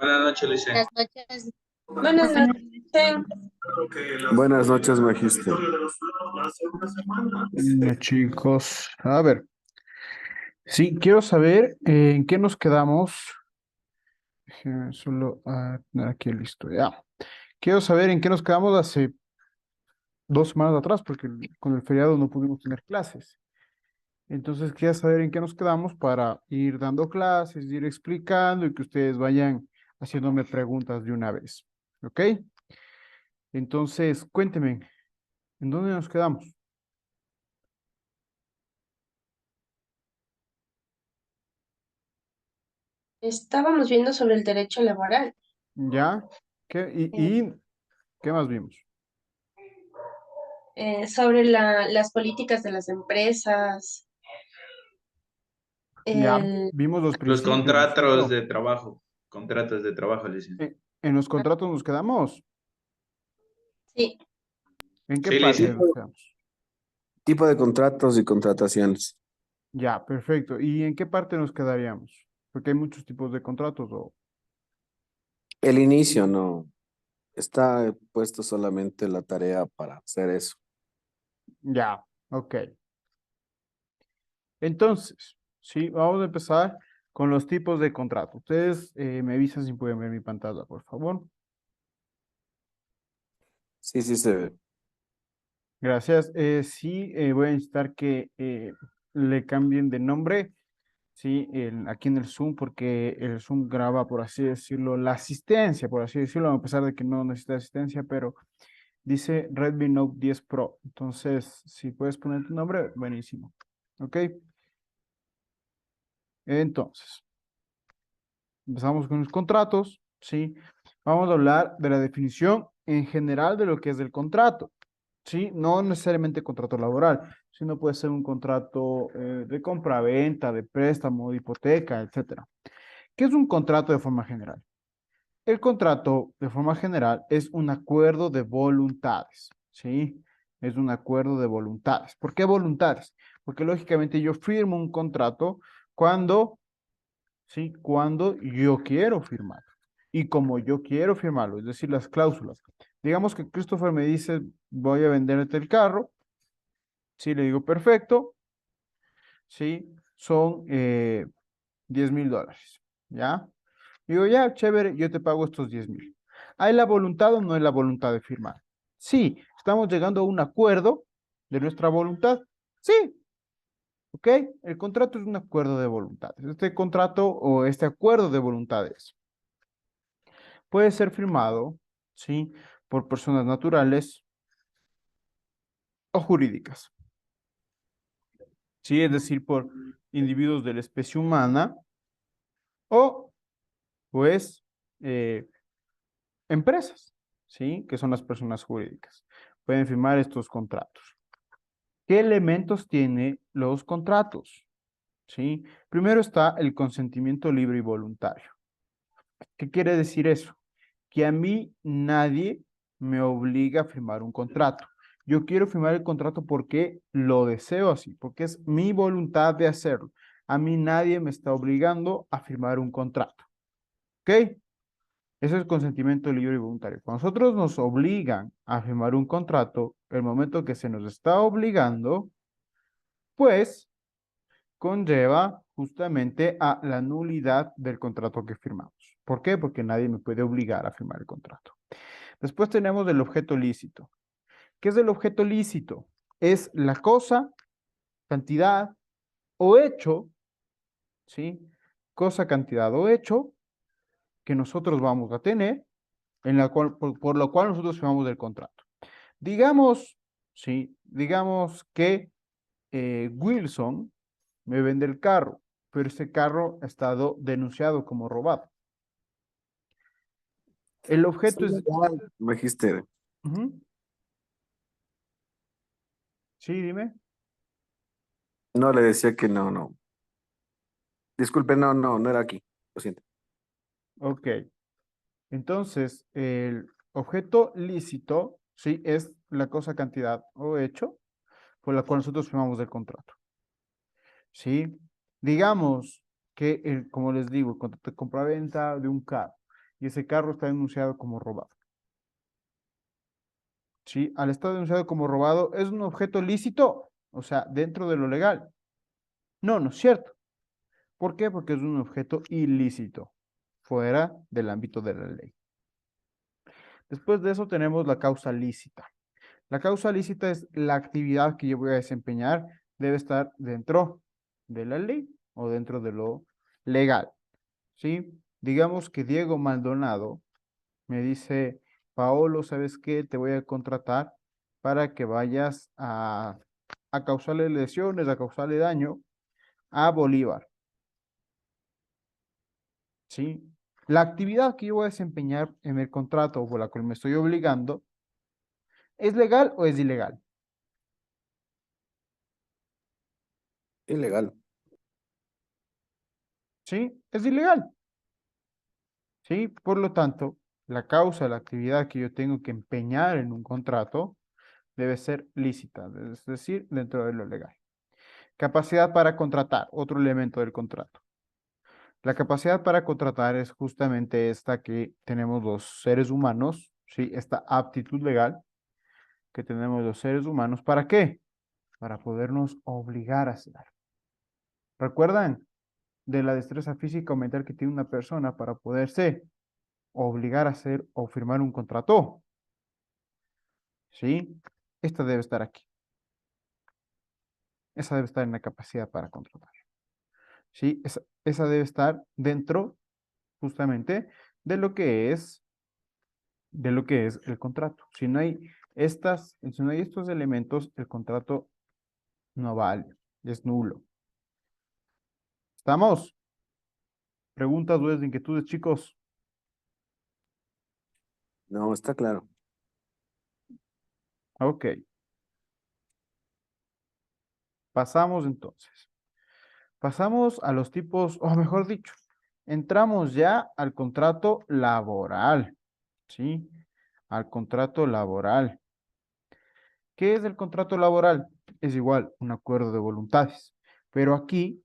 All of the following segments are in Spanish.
Buenas noches, Lice. Buenas noches. Buenas noches. Buenas noches, Magister. Chicos, a ver, sí, quiero saber en qué nos quedamos. Déjenme solo tener aquí listo, ya. Quiero saber en qué nos quedamos hace 2 semanas atrás, porque con el feriado no pudimos tener clases. Entonces, quiero saber en qué nos quedamos para ir dando clases, ir explicando y que ustedes vayan haciéndome preguntas de una vez. ¿Ok? Entonces, cuéntenme, ¿en dónde nos quedamos? Estábamos viendo sobre el derecho laboral, ¿Ya? ¿Qué? eh, ¿Qué más vimos? sobre las políticas de las empresas, Ya, el, vimos los Los principios, ¿no es contratos cierto? de trabajo. Contratos de trabajo, Lice. En los contratos nos quedamos. sí, ¿En qué Sí, parte Lice. nos quedamos? Tipo de contratos y contrataciones. Ya, perfecto. ¿Y en qué parte nos quedaríamos? Porque hay muchos tipos de contratos. El inicio no está puesto solamente la tarea para hacer eso. Ya, ok. Entonces, sí, vamos a empezar con los tipos de contrato. Ustedes me avisan si pueden ver mi pantalla, por favor. Sí, sí se ve. Gracias. Sí, voy a necesitar que le cambien de nombre. Sí, aquí en el Zoom, porque el Zoom graba, por así decirlo, la asistencia, por así decirlo, a pesar de que no necesita asistencia, pero dice Redmi Note 10 Pro. Entonces, si puedes poner tu nombre, buenísimo. ¿Ok? Entonces, empezamos con los contratos, ¿sí? Vamos a hablar de la definición en general de lo que es el contrato, ¿sí? No necesariamente contrato laboral, sino puede ser un contrato de compra-venta, de préstamo, de hipoteca, etcétera. ¿Qué es un contrato de forma general? El contrato de forma general es un acuerdo de voluntades, ¿sí? Es un acuerdo de voluntades. ¿Por qué voluntades? Porque lógicamente yo firmo un contrato cuando, ¿sí? Cuando yo quiero firmar. Y como yo quiero firmarlo, es decir, las cláusulas. Digamos que Christopher me dice, voy a venderte el carro, ¿sí? Le digo, perfecto, ¿sí? Son $10,000, ¿ya? Digo, ya, chévere, yo te pago estos 10,000. ¿Hay la voluntad o no hay la voluntad de firmar? Sí, estamos llegando a un acuerdo de nuestra voluntad. Sí, ¿ok? El contrato es un acuerdo de voluntades. Este contrato o este acuerdo de voluntades puede ser firmado, ¿sí? Por personas naturales o jurídicas, ¿sí? Es decir, por individuos de la especie humana o, pues, eh, empresas, ¿sí? Que son las personas jurídicas. Pueden firmar estos contratos. ¿Qué elementos tiene los contratos? ¿Sí? Primero está el consentimiento libre y voluntario. ¿Qué quiere decir eso? Que a mí nadie me obliga a firmar un contrato. Yo quiero firmar el contrato porque lo deseo así, porque es mi voluntad de hacerlo. A mí nadie me está obligando a firmar un contrato. ¿Ok? Eso es consentimiento libre y voluntario. Cuando nosotros nos obligan a firmar un contrato, el momento que se nos está obligando, pues conlleva justamente a la nulidad del contrato que firmamos. ¿Por qué? Porque nadie me puede obligar a firmar el contrato. Después tenemos el objeto lícito. ¿Qué es el objeto lícito? Es la cosa, cantidad o hecho, ¿sí? Cosa, cantidad o hecho que nosotros vamos a tener en la cual, por lo cual nosotros firmamos el contrato. Digamos, sí, digamos que Wilson me vende el carro, pero ese carro ha estado denunciado como robado. El Sí, objeto es... Magister. Ujú. Sí, dime. No le decía que no, no. Disculpe, no era aquí. Lo siento. Ok. Entonces, el objeto lícito, sí, es la cosa, cantidad o hecho por la cual nosotros firmamos el contrato. ¿Sí? Digamos que, como les digo, el contrato de compra-venta de un carro. y ese carro está denunciado como robado. ¿Sí? Al estar denunciado como robado, ¿es un objeto lícito? O sea, dentro de lo legal. No, no es cierto. ¿Por qué? Porque es un objeto ilícito, fuera del ámbito de la ley. Después de eso tenemos la causa lícita. La causa lícita es la actividad que yo voy a desempeñar, debe estar dentro de la ley o dentro de lo legal. ¿Sí? Digamos que Diego Maldonado me dice, Paolo, ¿sabes qué? Te voy a contratar para que vayas a causarle lesiones, a causarle daño a Bolívar. ¿Sí? La actividad que yo voy a desempeñar en el contrato o por la cual me estoy obligando, ¿es legal o es ilegal? Ilegal. ¿Sí? Es ilegal. ¿Sí? Por lo tanto, la causa, la actividad que yo tengo que empeñar en un contrato debe ser lícita, es decir, dentro de lo legal. Capacidad para contratar, otro elemento del contrato. La capacidad para contratar es justamente esta que tenemos los seres humanos, ¿sí? Esta aptitud legal que tenemos los seres humanos. ¿Para qué? Para podernos obligar a hacer algo. ¿Recuerdan de la destreza física o mental que tiene una persona para poderse obligar a hacer o firmar un contrato? ¿Sí? Esta debe estar aquí. Esa debe estar en la capacidad para contratar. ¿Sí? Esa debe estar dentro justamente de lo que es el contrato. Si no hay si no hay estos elementos, el contrato no vale, es nulo. ¿Estamos? ¿Preguntas, dudas, inquietudes, chicos? No, está claro. Ok. Pasamos entonces. Pasamos a los tipos, o mejor dicho, entramos ya al contrato laboral, ¿sí? Al contrato laboral. ¿Qué es el contrato laboral? Es igual, un acuerdo de voluntades. Pero aquí,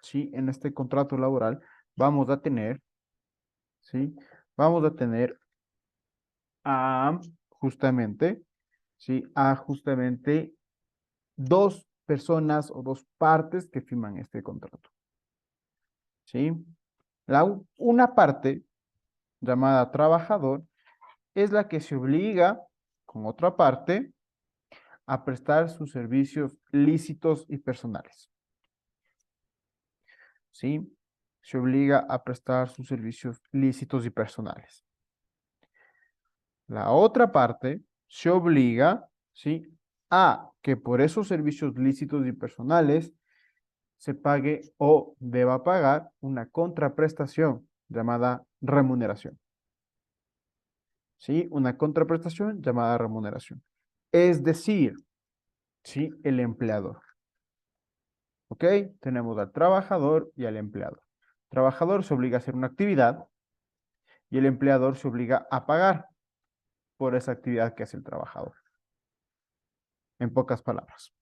¿sí? En este contrato laboral vamos a tener, ¿sí? Vamos a tener a justamente, ¿sí? A justamente dos personas o dos partes que firman este contrato, ¿sí? Una parte llamada trabajador es la que se obliga con otra parte a prestar sus servicios lícitos y personales. ¿Sí? Se obliga a prestar sus servicios lícitos y personales. La otra parte se obliga, ¿sí? A que por esos servicios lícitos y personales se pague o deba pagar una contraprestación llamada remuneración. ¿Sí? Una contraprestación llamada remuneración. Es decir, ¿sí? El empleador. ¿Ok? Tenemos al trabajador y al empleador. El trabajador se obliga a hacer una actividad y el empleador se obliga a pagar por esa actividad que hace el trabajador. En pocas palabras.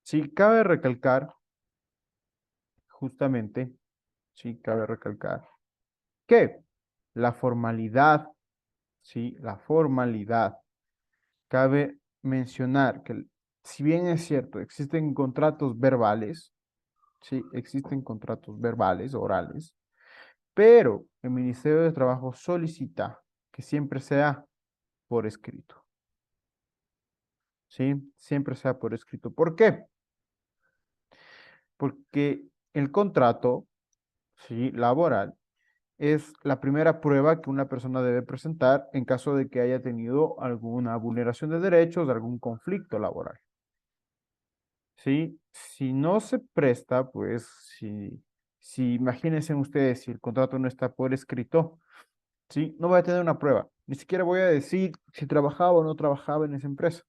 Sí, cabe recalcar, justamente, sí, cabe recalcar que la formalidad, sí, la formalidad, cabe mencionar que si bien es cierto, existen contratos verbales, sí, existen contratos verbales, orales, pero el Ministerio de Trabajo solicita que siempre sea por escrito. ¿Sí? Siempre sea por escrito. ¿Por qué? Porque el contrato, ¿sí? Laboral es la primera prueba que una persona debe presentar en caso de que haya tenido alguna vulneración de derechos, algún conflicto laboral. ¿Sí? Si no se presta, pues, si imagínense ustedes, si el contrato no está por escrito, ¿sí? No voy a tener una prueba. Ni siquiera voy a decir si trabajaba o no trabajaba en esa empresa.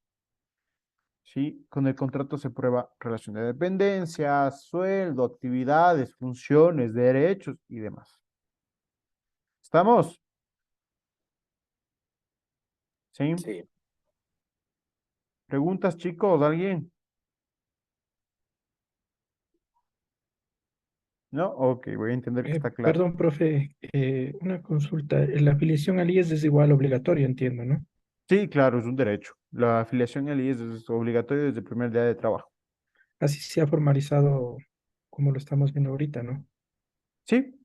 ¿Sí? Con el contrato se prueba relación de dependencia, sueldo, actividades, funciones, derechos y demás. ¿Estamos? ¿Sí? Sí. ¿Preguntas, chicos? ¿Alguien? ¿No? Ok, voy a entender que está claro. Perdón, profe, una consulta. La afiliación al IES es igual obligatoria, entiendo, ¿no? Sí, claro, es un derecho. La afiliación al IES es obligatoria desde el primer día de trabajo. Así se ha formalizado como lo estamos viendo ahorita, ¿no? Sí,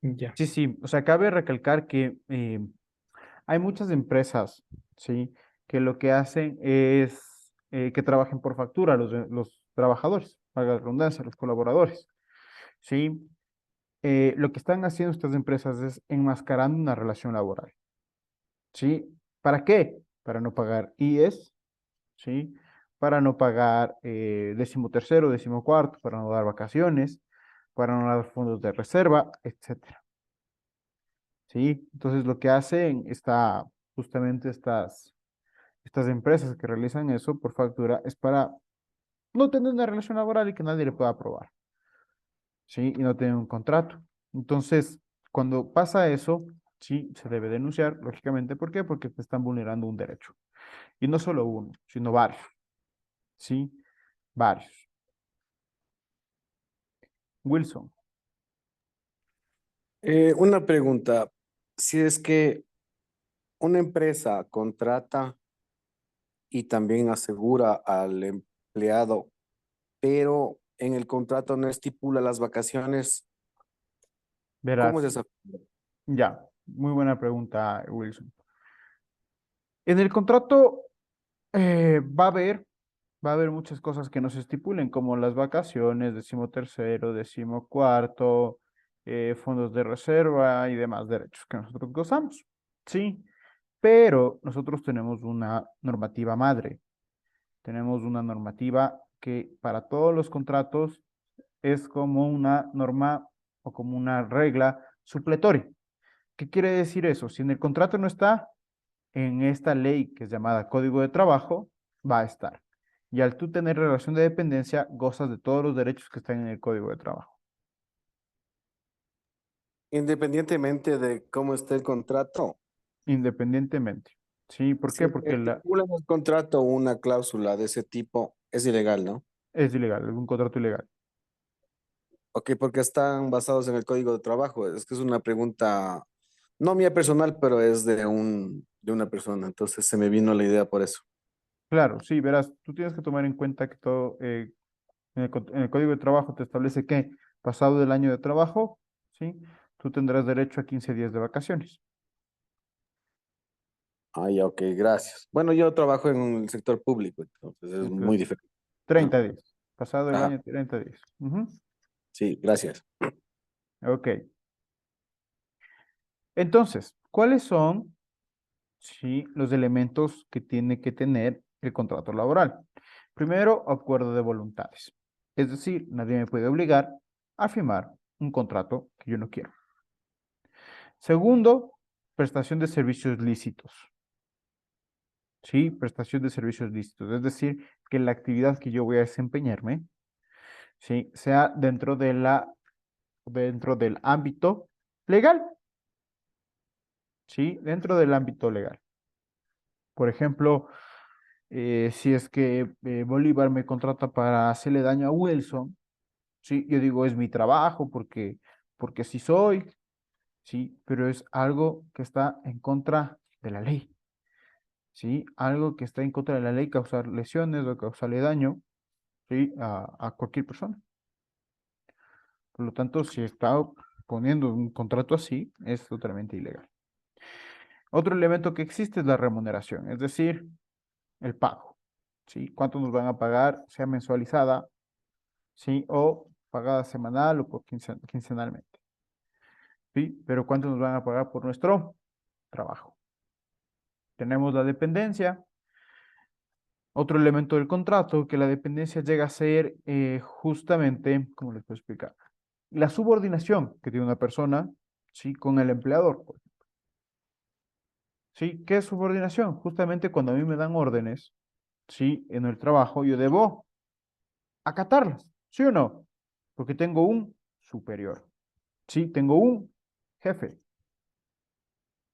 Ya. sí, sí. O sea, cabe recalcar que hay muchas empresas, ¿sí? Que lo que hacen es que trabajen por factura los trabajadores, valga la redundancia, los colaboradores, ¿sí? Lo que están haciendo estas empresas es enmascarando una relación laboral, ¿sí? ¿Para qué? Para no pagar IES, ¿sí? Para no pagar decimotercero, decimocuarto, para no dar vacaciones, para no dar fondos de reserva, etcétera, ¿sí? Entonces lo que hacen justamente estas empresas que realizan eso por factura es para no tener una relación laboral y que nadie le pueda probar, ¿sí? Y no tener un contrato. Entonces, cuando pasa eso, sí, se debe denunciar, lógicamente. ¿Por qué? Porque te están vulnerando un derecho. Y no solo uno, sino varios, ¿sí? Varios. Wilson, Una pregunta. Si es que una empresa contrata y también asegura al empleado, pero en el contrato no estipula las vacaciones, ¿cómo es verás, esa? ya, muy buena pregunta, Wilson. En el contrato va a haber muchas cosas que no se estipulen, como las vacaciones, decimotercero, decimocuarto, fondos de reserva y demás derechos que nosotros gozamos. Sí, pero nosotros tenemos una normativa madre, tenemos una normativa que para todos los contratos es como una norma o como una regla supletoria. ¿Qué quiere decir eso? Si en el contrato no está, en esta ley que es llamada Código de Trabajo, va a estar. Y al tú tener relación de dependencia, gozas de todos los derechos que están en el Código de Trabajo, Independientemente de cómo esté el contrato. independientemente. ¿Sí? ¿Por Si qué? es que Porque estipula en el contrato una cláusula de ese tipo, es ilegal, ¿no? es ilegal, es un contrato ilegal. Ok, porque están basados en el Código de Trabajo. Es que es una pregunta, no mía personal, pero es de una persona. Entonces se me vino la idea por eso. Claro, sí, verás, tú tienes que tomar en cuenta que todo en el Código de Trabajo te establece que pasado del año de trabajo, ¿sí? Tú tendrás derecho a 15 días de vacaciones. Ah, ya, ok, gracias. Bueno, yo trabajo en el sector público, entonces es muy Entonces, diferente. Ah, 30 días. Pasado el ajá, año, 30 días. Ujú. sí, gracias. Ok. Entonces, ¿cuáles son, sí, los elementos que tiene que tener el contrato laboral? Primero, acuerdo de voluntades. Es decir, nadie me puede obligar a firmar un contrato que yo no quiero. Segundo, prestación de servicios lícitos. Sí, prestación de servicios lícitos. Es decir, que la actividad que yo voy a desempeñarme, sí, sea dentro del ámbito legal. Sí, dentro del ámbito legal. Por ejemplo, si es que Bolívar me contrata para hacerle daño a Wilson, sí, yo digo es mi trabajo porque así soy, sí, pero es algo que está en contra de la ley, sí, algo que está en contra de la ley, causar lesiones o causarle daño, sí, a cualquier persona. Por lo tanto, si está poniendo un contrato así, es totalmente ilegal. Otro elemento que existe es la remuneración, es decir, el pago, ¿sí? ¿Cuánto nos van a pagar, sea mensualizada, ¿sí? O pagada semanal o por quincenalmente, ¿sí? Pero ¿cuánto nos van a pagar por nuestro trabajo? Tenemos la dependencia, otro elemento del contrato, que la dependencia llega a ser justamente, ¿cómo les puedo explicar? La subordinación que tiene una persona, ¿sí? Con el empleador, pues, ¿sí? ¿Qué es subordinación? Justamente cuando a mí me dan órdenes, ¿sí? En el trabajo, yo debo acatarlas, ¿sí o no? Porque tengo un superior, ¿sí? Tengo un jefe,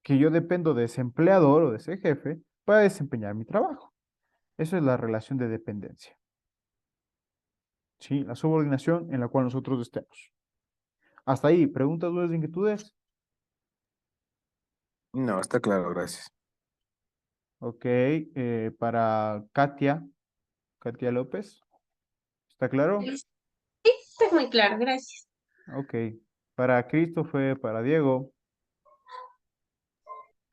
que yo dependo de ese empleador o de ese jefe para desempeñar mi trabajo. Eso es la relación de dependencia, ¿sí? La subordinación en la cual nosotros estemos. Hasta ahí, preguntas, dudas, inquietudes. No, está claro, gracias. Ok, para Katia López, ¿está claro? Sí, está muy claro, gracias. Ok, para Christopher, para Diego,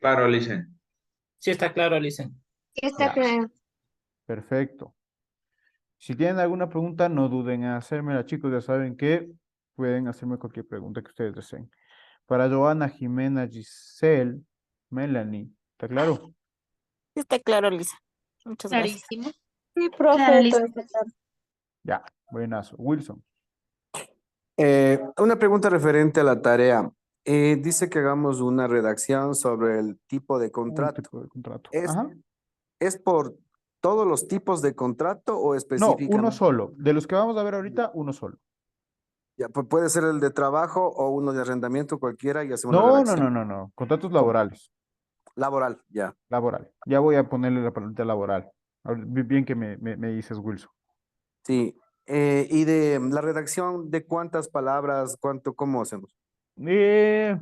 Claro, licen. Sí, está claro, Licen. Sí, está ya, claro. perfecto. Si tienen alguna pregunta, no duden en hacérmela, chicos, ya saben que pueden hacerme cualquier pregunta que ustedes deseen. Para Joana, Jimena, Giselle, Melanie, ¿está claro? Sí, está claro, Lisa. Muchas gracias. Clarísimo. Sí, Claro, profe, listo. todo está claro. Ya, buenazo. Wilson. Una pregunta referente a la tarea. Dice que hagamos una redacción sobre el tipo de Un contrato. tipo de contrato. ¿Es, Ajá. es por todos los tipos de contrato o No, uno específicamente? solo. De los que vamos a ver ahorita, uno solo. Ya, puede ser el de trabajo o uno de arrendamiento, cualquiera, y hacemos la No, no, redacción. no, no, no. Contratos ¿Cómo? laborales. Laboral, ya. Laboral. Ya voy a ponerle la palabra laboral. Bien que me dices, Wilson. Sí. Y de la redacción, ¿de cuántas palabras, cuánto, cómo hacemos? Eh,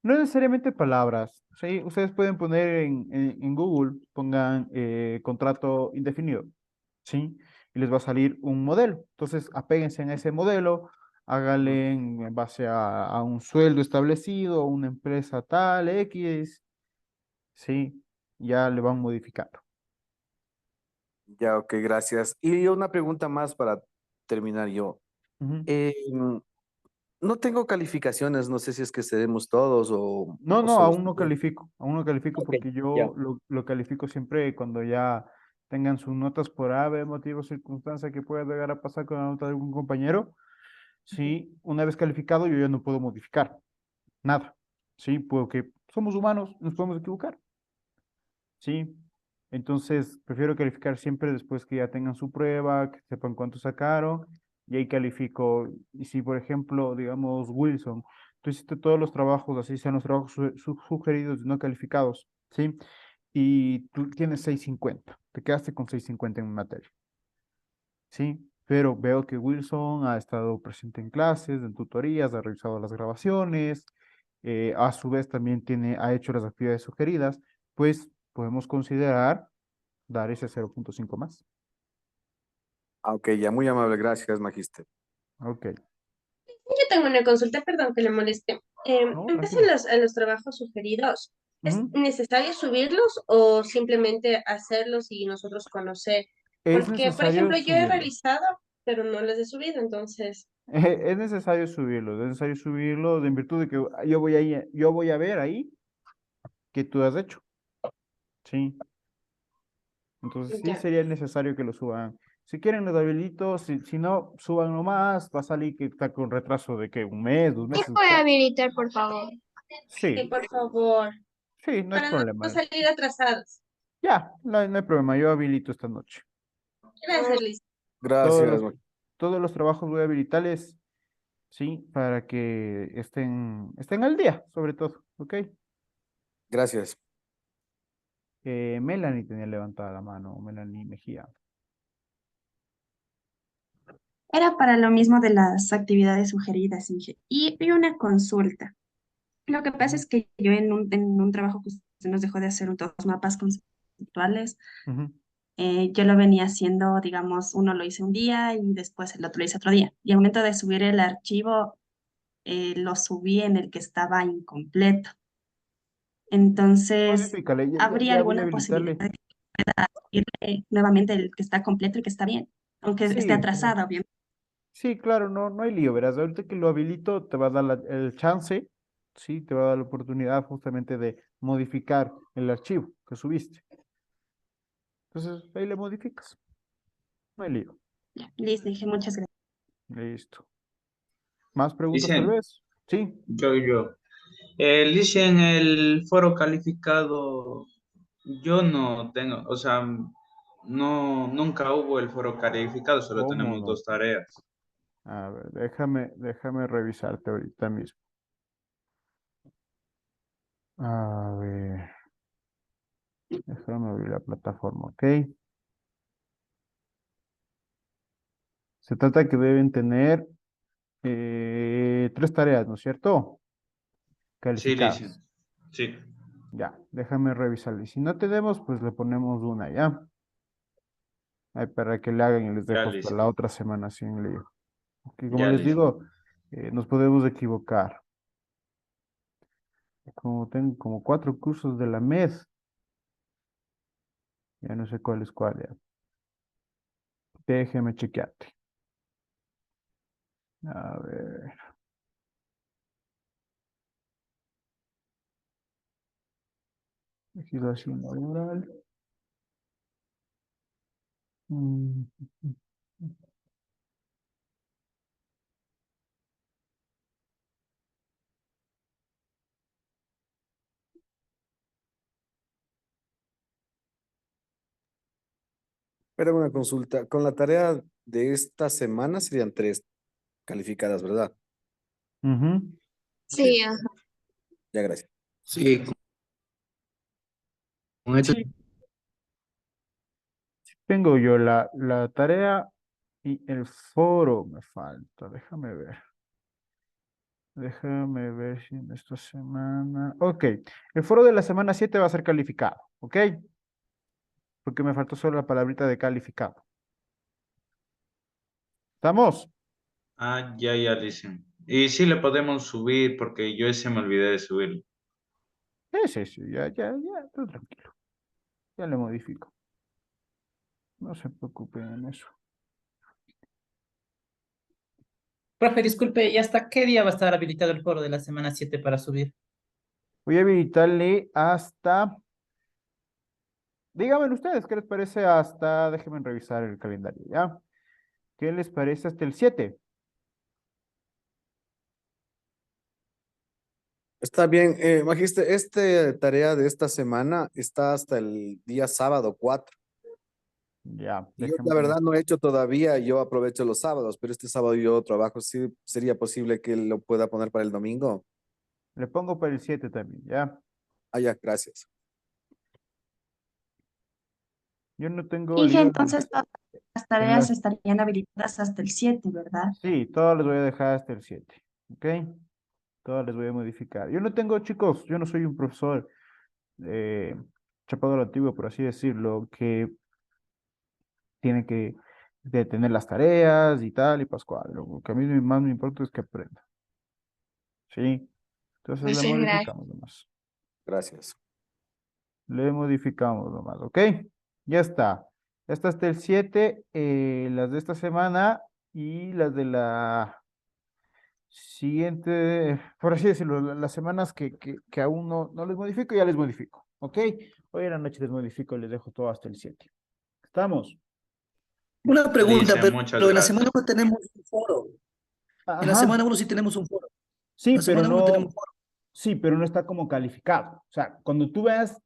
no necesariamente palabras. ¿Sí? Ustedes pueden poner en Google, pongan contrato indefinido. ¿Sí? Y les va a salir un modelo. Entonces, apéguense a ese modelo, háganle en base a un sueldo establecido, una empresa tal, X, ¿sí? Ya le van modificando. Ya, ok, gracias. Y una pregunta más para terminar yo. Ujú. Mm, no tengo calificaciones, no sé si es que cedemos todos No, o no, solo usted. aún no califico Ok, porque ya. yo lo califico siempre cuando ya tengan sus notas por A, B, motivo, circunstancia que pueda llegar a pasar con la nota de algún compañero. Sí, una vez calificado yo ya no puedo modificar nada. Sí, porque somos humanos, nos podemos equivocar. Sí, entonces prefiero calificar siempre después que ya tengan su prueba, que sepan cuánto sacaron, y ahí califico. Y si, por ejemplo, digamos, Wilson, tú hiciste todos los trabajos, así sean los trabajos sugeridos y no calificados, ¿sí? Y tú tienes 650, te quedaste con 650 en materia, ¿sí? Pero veo que Wilson ha estado presente en clases, en tutorías, ha revisado las grabaciones, a su vez también ha hecho las actividades sugeridas, pues podemos considerar dar ese 0.5 más. Ah, ok, ya, muy amable, gracias, Magister. Ok. Yo tengo una consulta, perdón que le moleste. No, En base a tranquilo. los trabajos sugeridos, ¿es Ujú. necesario subirlos o simplemente hacerlos y nosotros conocer? Es Porque, por necesario ejemplo, yo he subirlo. realizado, pero no los he subido, entonces, Es necesario subirlo. Es necesario subirlo en virtud de que yo voy a ver ahí que tú has hecho. Sí. Entonces sí ya. sería necesario que lo suban. Si quieren los habilito, si no, suban nomás, va a salir que está con retraso de que un mes, dos ¿Me meses. puede habilitar, por favor? Sí, Sí, por favor, sí, no hay para no problema. salir atrasados. Ya, no hay problema, yo habilito esta noche. Gracias, Liz. Todos Gracias, los, todos los trabajos voy a habilitarles, sí, para que estén al día, sobre todo, ¿ok? gracias. Melanie tenía levantada la mano, Melanie Mejía. Era para lo mismo de las actividades sugeridas, Inge. Y una consulta. Lo que pasa Ujú, es que yo en un trabajo que usted nos dejó de hacer dos mapas conceptuales, ujú. yo lo venía haciendo, digamos, uno lo hice un día y después el otro lo hice otro día. Y al momento de subir el archivo, lo subí en el que estaba incompleto. Entonces, Modifícale, ¿habría ya voy a alguna posibilidad habilitarle. de subirle nuevamente el que está completo y que está bien? Aunque esté Sí, claro. atrasado, obviamente. Sí, claro, no hay lío, verás. Ahorita que lo habilito, te va a dar el chance, sí, te va a dar la oportunidad justamente de modificar el archivo que subiste. Entonces, ahí le modificas. No hay lío. Ya, listo, dije muchas gracias. Listo. ¿Más preguntas tal Licen, vez? Sí. yo. Licen, el foro calificado, yo no tengo, o sea, no, nunca hubo el foro calificado, solo ¿Cómo tenemos no? dos tareas. A ver, déjame revisarte ahorita mismo. A ver, déjame abrir la plataforma, ¿ok? Se trata que deben tener 3 tareas, ¿no es cierto? Sí, Calificadas. Licen. Sí, Ya, déjame revisarle. Si no tenemos, pues le ponemos una, ¿ya? Ahí para que le hagan y les ya, dejo hasta la Licen. otra semana sin lío. Que como Ya, les Licen. digo, nos podemos equivocar. Como tengo como 4 cursos de la MED, ya no sé cuál es cuál, ya. Déjeme chequearte. A ver. Legislación laboral. Mm, Pero una consulta, con la tarea de esta semana serían 3 calificadas, ¿verdad? ujú. Sí, Ya, gracias. Sí, con esto. Sí, tengo yo la tarea y el foro me falta. Déjame ver. Déjame ver si en esta semana. Ok, el foro de la semana 7 va a ser calificado, ¿ok? Porque me faltó solo la palabrita de calificado. ¿Estamos? Ah, ya, Licen. Y sí le podemos subir porque yo ese me olvidé de subirlo. Sí, ya, tú tranquilo. Ya le modifico. No se preocupen en eso. Profe, disculpe, ¿y hasta qué día va a estar habilitado el foro de la semana 7 para subir? Voy a habilitarle hasta. Díganme ustedes, ¿qué les parece hasta? Déjenme revisar el calendario, ¿ya? ¿Qué les parece hasta el 7? Está bien, Magister, esta tarea de esta semana está hasta el día sábado 4. Ya, Y yo la verdad déjenme. no he hecho todavía, yo aprovecho los sábados, pero este sábado yo trabajo, sí, sería posible que lo pueda poner para el domingo. Le pongo para el 7 también, ¿ya? Ah, ya, gracias. Yo no tengo Inge, lío entonces todas las en tareas las. estarían habilitadas hasta el 7, ¿verdad? Sí, todas les voy a dejar hasta el 7, ¿ok? Todas les voy a modificar. Yo no tengo, chicos, yo no soy un profesor eh, chapado a la antigua, por así decirlo, que tiene que tener las tareas y tal y pascual. Lo que a mí más me importa es que aprenda, ¿sí? Entonces le muchas gracias. modificamos nomás. Gracias. Le modificamos nomás, ¿ok? Ya está. Ya está hasta el 7, las de esta semana y las de la siguiente, por así decirlo, las semanas que aún no les modifico, ya les modifico, ¿ok? Hoy en la noche les modifico y les dejo todo hasta el 7. ¿Estamos? Una pregunta, Licen, muchas pero en la semana gracias. uno tenemos un foro. En la Ajá, semana uno sí tenemos un foro. sí, La pero semana uno tenemos no, foro. sí, pero no está como calificado. O sea, cuando tú veas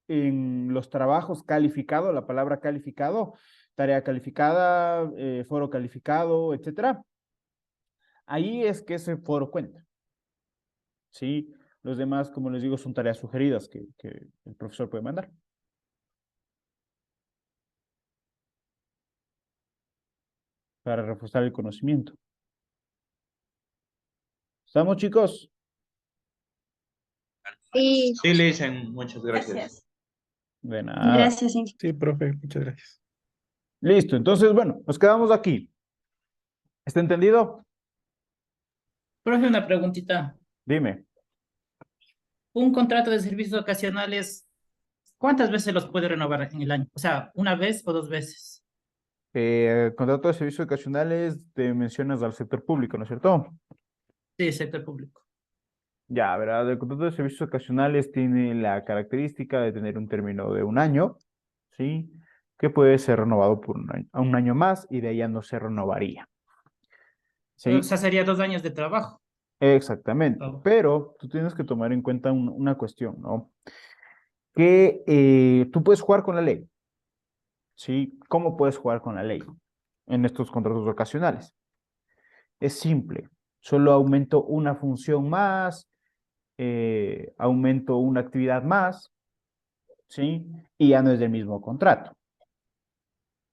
en los trabajos calificado, la palabra calificado, tarea calificada, foro calificado, etcétera, ahí es que ese foro cuenta, ¿sí? Los demás, como les digo, son tareas sugeridas que el profesor puede mandar. Para reforzar el conocimiento. ¿Estamos, chicos? Sí, Sí, Licen, muchas gracias. Gracias. De nada. Gracias, Inge. Sí, profe, muchas gracias. Listo, entonces, bueno, nos quedamos aquí. ¿Está entendido? Profe, una preguntita. Dime. Un contrato de servicios ocasionales, ¿cuántas veces los puede renovar en el año? O sea, ¿una vez o 2 veces? Contrato de servicios ocasionales, te mencionas al sector público, ¿no es cierto? Sí, sector público. Ya, ¿verdad? El contrato de servicios ocasionales tiene la característica de tener un término de un año, ¿sí? Que puede ser renovado por a un año más y de ahí ya no se renovaría, O ¿sí? sea, sería 2 años de trabajo. Exactamente. Oh. Pero tú tienes que tomar en cuenta una cuestión, ¿no? Que tú puedes jugar con la ley, ¿sí? ¿Cómo puedes jugar con la ley en estos contratos ocasionales? Es simple, solo aumento una función más, aumento una actividad más, ¿sí? Y ya no es del mismo contrato.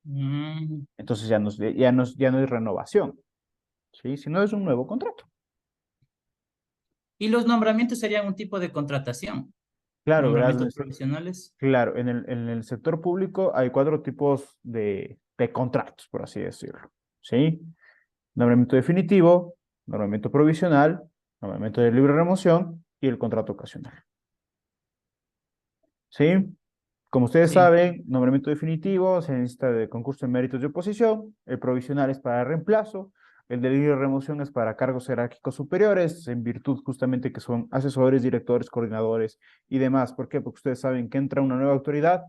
Mm, Entonces ya no es renovación, ¿sí? Si no es un nuevo contrato. Y los nombramientos serían un tipo de contratación. Claro, verás, Nombramientos provisionales. claro, en el sector público hay 4 tipos de contratos, por así decirlo, ¿sí? Nombramiento definitivo, nombramiento provisional, nombramiento de libre remoción y el contrato ocasional, ¿sí? Como ustedes Sí. saben, nombramiento definitivo se necesita de concurso de méritos de oposición, el provisional es para reemplazo, el de libre remoción es para cargos jerárquicos superiores, en virtud justamente que son asesores, directores, coordinadores y demás. ¿Por qué? Porque ustedes saben que entra una nueva autoridad,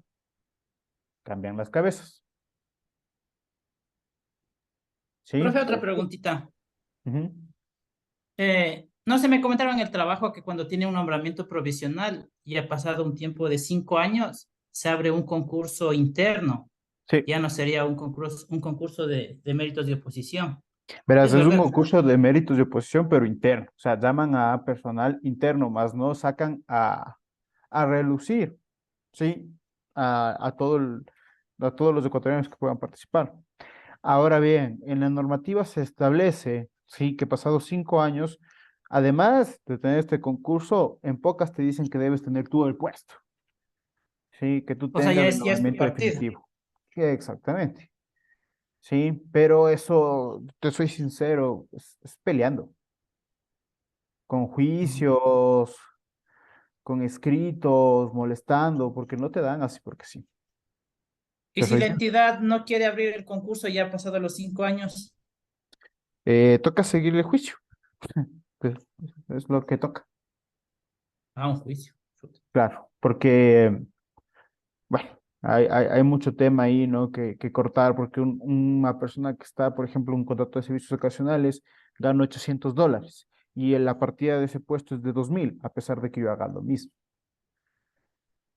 cambian las cabezas. ¿Sí? Profe, otra preguntita. Ujú. No se me comentaron en el trabajo que cuando tiene un nombramiento provisional y ha pasado un tiempo de 5 años, se abre un concurso interno. Sí, Ya no sería un concurso de méritos de oposición. verás, Es es un verdad. concurso de méritos de oposición, pero interno. O sea, llaman a personal interno, más no sacan a relucir, ¿sí? A a todos los ecuatorianos que puedan participar. Ahora bien, en la normativa se establece, sí, que pasados 5 años, además de tener este concurso, en pocas te dicen que debes tener tú el puesto, sí, que tú O sea, tengas el ya es tu nombramiento partido. definitivo. Sí, exactamente, sí, pero eso, te soy sincero, es peleando, con juicios, con escritos, molestando, porque no te dan así porque sí. Y Te si soy la sincero. entidad no quiere abrir el concurso ya ha pasado los 5 años, Toca seguir el juicio, pues, es lo que toca, a un juicio. claro, porque bueno, hay mucho tema ahí, ¿no? Que cortar, porque una persona que está, por ejemplo, en un contrato de servicios ocasionales gana $800 y la partida de ese puesto es de 2.000, a pesar de que yo haga lo mismo.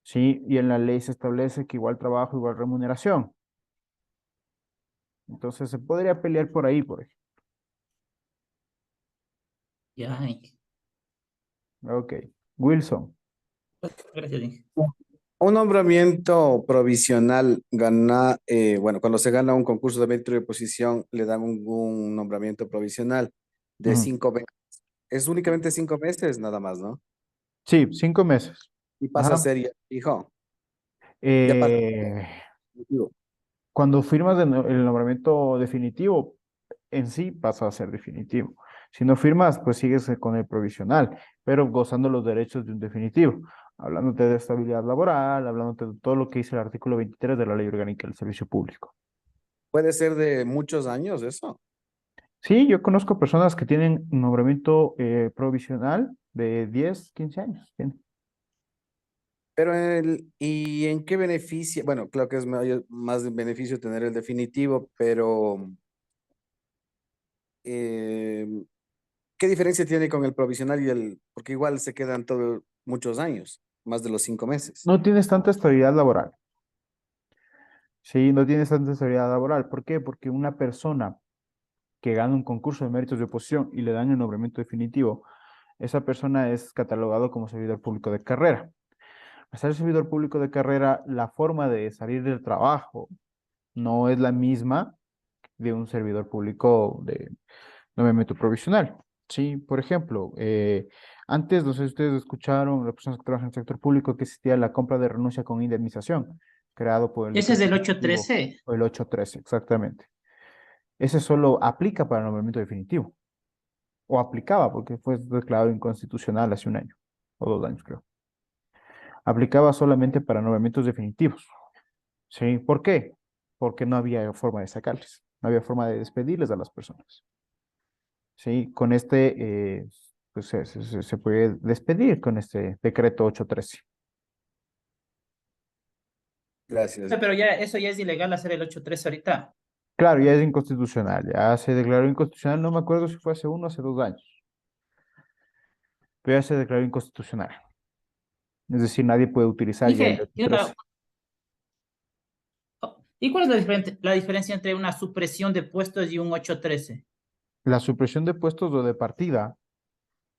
Sí, y en la ley se establece que igual trabajo, igual remuneración. Entonces se podría pelear por ahí, por ejemplo. Ya, Ok. Wilson. gracias. Inge. Un nombramiento provisional bueno, cuando se gana un concurso de mérito de oposición, le dan un nombramiento provisional de Ujú. 5 meses. Es únicamente 5 meses, nada más, ¿no? Sí, 5 meses. Y pasa a Ajá. ser ya fijo. Ya pasa. Eh, Cuando firmas el nombramiento definitivo, en sí pasa a ser definitivo. Si no firmas, pues sigues con el provisional, pero gozando los derechos de un definitivo. Hablándote de estabilidad laboral, hablándote de todo lo que dice el artículo 23 de la Ley Orgánica del Servicio Público. Puede ser de muchos años eso. Sí, yo conozco personas que tienen un nombramiento provisional de 10, 15 años. Tienen. Pero ¿y en qué beneficia? Bueno, claro que es más de beneficio tener el definitivo, pero eh, ¿qué diferencia tiene con el provisional porque igual se quedan todos muchos años, más de los 5 meses? No tienes tanta estabilidad laboral. Sí, no tienes tanta estabilidad laboral. ¿Por qué? Porque una persona que gana un concurso de méritos de oposición y le dan el nombramiento definitivo, esa persona es catalogado como servidor público de carrera. Al ser servidor público de carrera, la forma de salir del trabajo no es la misma de un servidor público de nombramiento provisional. Sí, por ejemplo, antes, no sé si ustedes escucharon, las personas que trabajan en el sector público, que existía la compra de renuncia con indemnización, creado por el Ese es decreto del ejecutivo, 813. o el 813, exactamente. Ese solo aplica para el nombramiento definitivo, o aplicaba porque fue declarado inconstitucional hace un año, o 2 años creo. Aplicaba solamente para nombramientos definitivos. ¿Sí? ¿Por qué? Porque no había forma de sacarles, no había forma de despedirles a las personas. ¿Sí? Con pues se puede despedir con este decreto 813. Gracias. Pero ya, eso ya es ilegal hacer el 813 ahorita. Claro, ya es inconstitucional, ya se declaró inconstitucional, no me acuerdo si fue hace 1 o hace 2 años, pero ya se declaró inconstitucional. Es decir, nadie puede utilizar ya el Dije, 813. ¿y cuál es la diferencia entre una supresión de puestos y un 813? La supresión de puestos o de partida,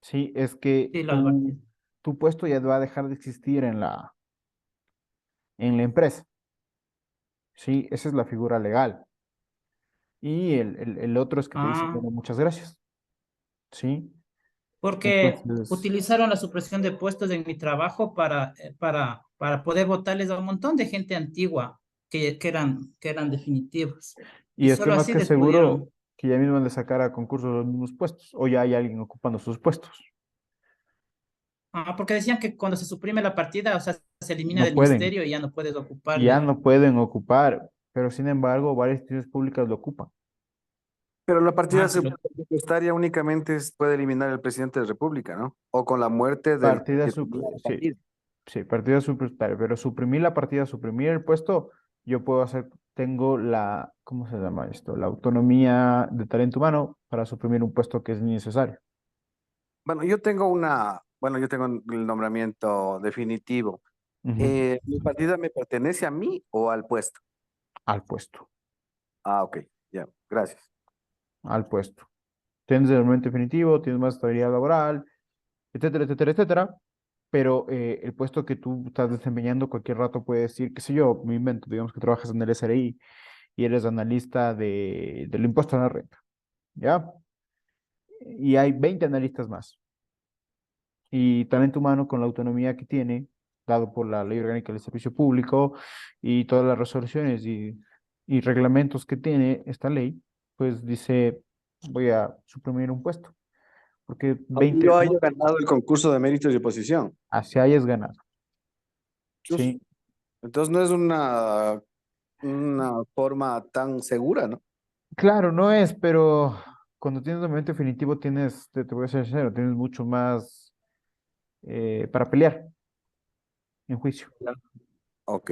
sí, es que Sí, lo de tu puesto ya va a dejar de existir en la empresa. Sí, esa es la figura legal. Y el otro es que te dice, Ah, bueno, muchas gracias. ¿Sí? porque Entonces, utilizaron la supresión de puestos en mi trabajo para poder votarles a un montón de gente antigua que eran definitivos. Y y estoy solo más así que despudieron. seguro que ya mismo han de sacar a concurso los mismos puestos, o ya hay alguien ocupando sus puestos. Ah, porque decían que cuando se suprime la partida, o sea, se elimina No del pueden, ministerio y ya no puedes ocupar ya ya. no pueden ocupar, pero sin embargo, varias instituciones públicas lo ocupan. Pero la partida Ah, sí, presupuestaria únicamente puede eliminar el presidente de la República, ¿no? O con la muerte del Partida, que tenía la sí, partida. sí, partida suprestaria, pero suprimir la partida, suprimir el puesto, yo puedo hacer, tengo la, ¿cómo se llama esto? La autonomía de talento humano para suprimir un puesto que es innecesario Bueno, yo tengo el nombramiento definitivo. ujú, ¿Mi partida me pertenece a mí o al puesto? al puesto, Ah, ok, ya, gracias. al puesto. Tienes el momento definitivo, tienes más estabilidad laboral, etcétera, etcétera, etcétera, pero el puesto que tú estás desempeñando cualquier rato puede decir, qué sé yo, me invento, digamos que trabajas en el SRI y eres analista del impuesto a la renta, ¿ya? Y hay 20 analistas más. Y talento humano con la autonomía que tiene, dado por la Ley Orgánica del Servicio Público y todas las resoluciones y reglamentos que tiene esta ley, pues dice, voy a suprimir un puesto, porque Aunque 20 yo ¿no? haya ganado el concurso de méritos y oposición. Así hayas ganado. Chus. Sí, Entonces no es una forma tan segura, ¿no? claro, no es, pero cuando tienes un momento definitivo tienes, te voy a ser sincero, tienes mucho más para pelear en juicio, Ok.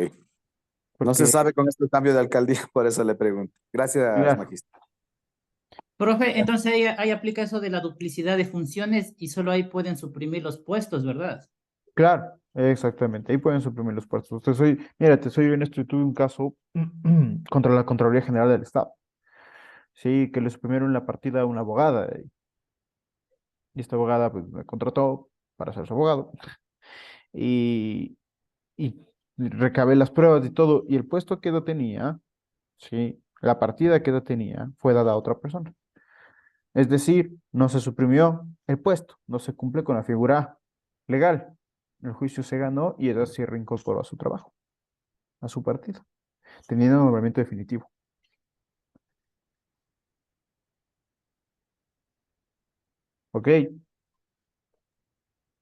No se porque, sabe con este cambio de alcaldía, por eso le pregunto. Gracias, claro, magíster. Profe, entonces ahí aplica eso de la duplicidad de funciones y solo ahí pueden suprimir los puestos, ¿verdad? claro, exactamente, ahí pueden suprimir los puestos. Mira, te soy honesto, yo tuve un caso contra la Contraloría General del Estado, sí, que le suprimieron la partida a una abogada, y esta abogada pues me contrató para ser su abogado, y, y recabé las pruebas y todo, y el puesto que ella tenía, sí, la partida que ella tenía fue dada a otra persona. Es decir, no se suprimió el puesto, no se cumple con la figura legal. El juicio se ganó y ella se reincorporó a su trabajo, a su partido, teniendo un nombramiento definitivo. ¿Ok?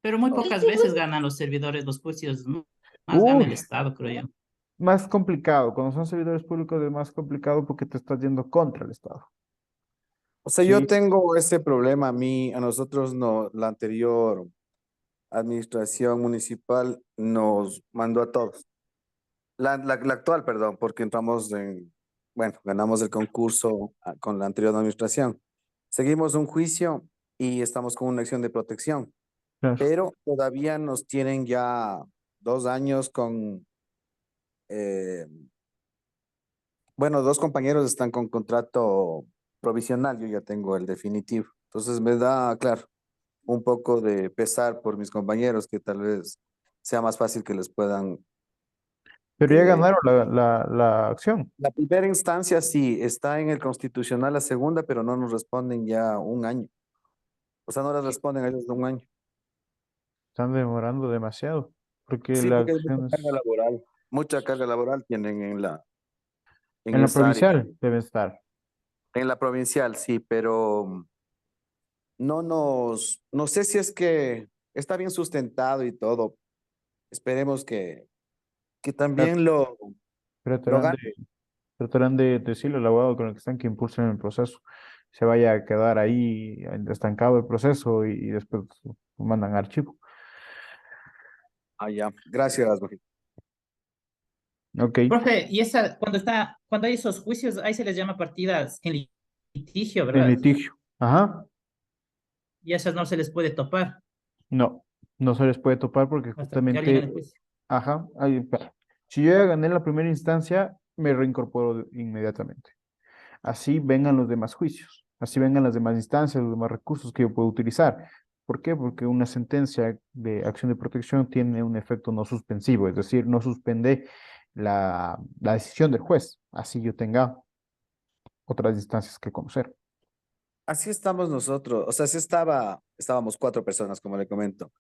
Pero muy Ok. pocas veces ganan los servidores los juicios, ¿no? Más gana Uy, el Estado, creo yo. más complicado. Cuando son servidores públicos es más complicado porque te estás yendo contra el Estado. O sea, yo Sí, tengo ese problema a nosotros no, la anterior administración municipal nos mandó a todos. La actual, perdón, porque bueno, ganamos el concurso con la anterior administración. Seguimos un juicio y estamos con una acción de protección, claro. pero todavía nos tienen ya 2 años eh, bueno, 2 compañeros están con contrato provisional, yo ya tengo el definitivo. Entonces me da, claro, un poco de pesar por mis compañeros, que tal vez sea más fácil que les puedan. Pero ya eh, ganaron la acción. la primera instancia sí, está en el constitucional la segunda, pero no nos responden ya un año. O sea, no les responden a ellos de un año. Están demorando demasiado. Porque Sí, la porque hay mucha acción carga es... laboral. Mucha carga laboral tienen en En la esa área. provincial debe estar. En la provincial, sí, pero no sé si es que está bien sustentado y todo. Esperemos que Claro, también lo tratarán de, gane. tratarán de decirle al abogado con el que están que impulsen el proceso. Se vaya a quedar ahí estancado el proceso y después lo mandan a archivo. Ah, ya. Gracias, Magín. Ok. Profe, cuando hay esos juicios, ahí se les llama partidas en litigio, En ¿verdad? litigio. Ajá. Y a esas no se les puede topar No, no se les puede topar porque hasta que alguien gane el justamente, juicio. ajá, ahí, si yo ya gané en la primera instancia, me reincorporo inmediatamente. Así vengan los demás juicios, así vengan las demás instancias, los demás recursos que yo puedo utilizar. ¿Por qué? Porque una sentencia de acción de protección tiene un efecto no suspensivo, es decir, no suspende la decisión del juez. Así yo tenga otras instancias que conocer. Así estamos nosotros, o sea, estábamos 4 personas, como le comento,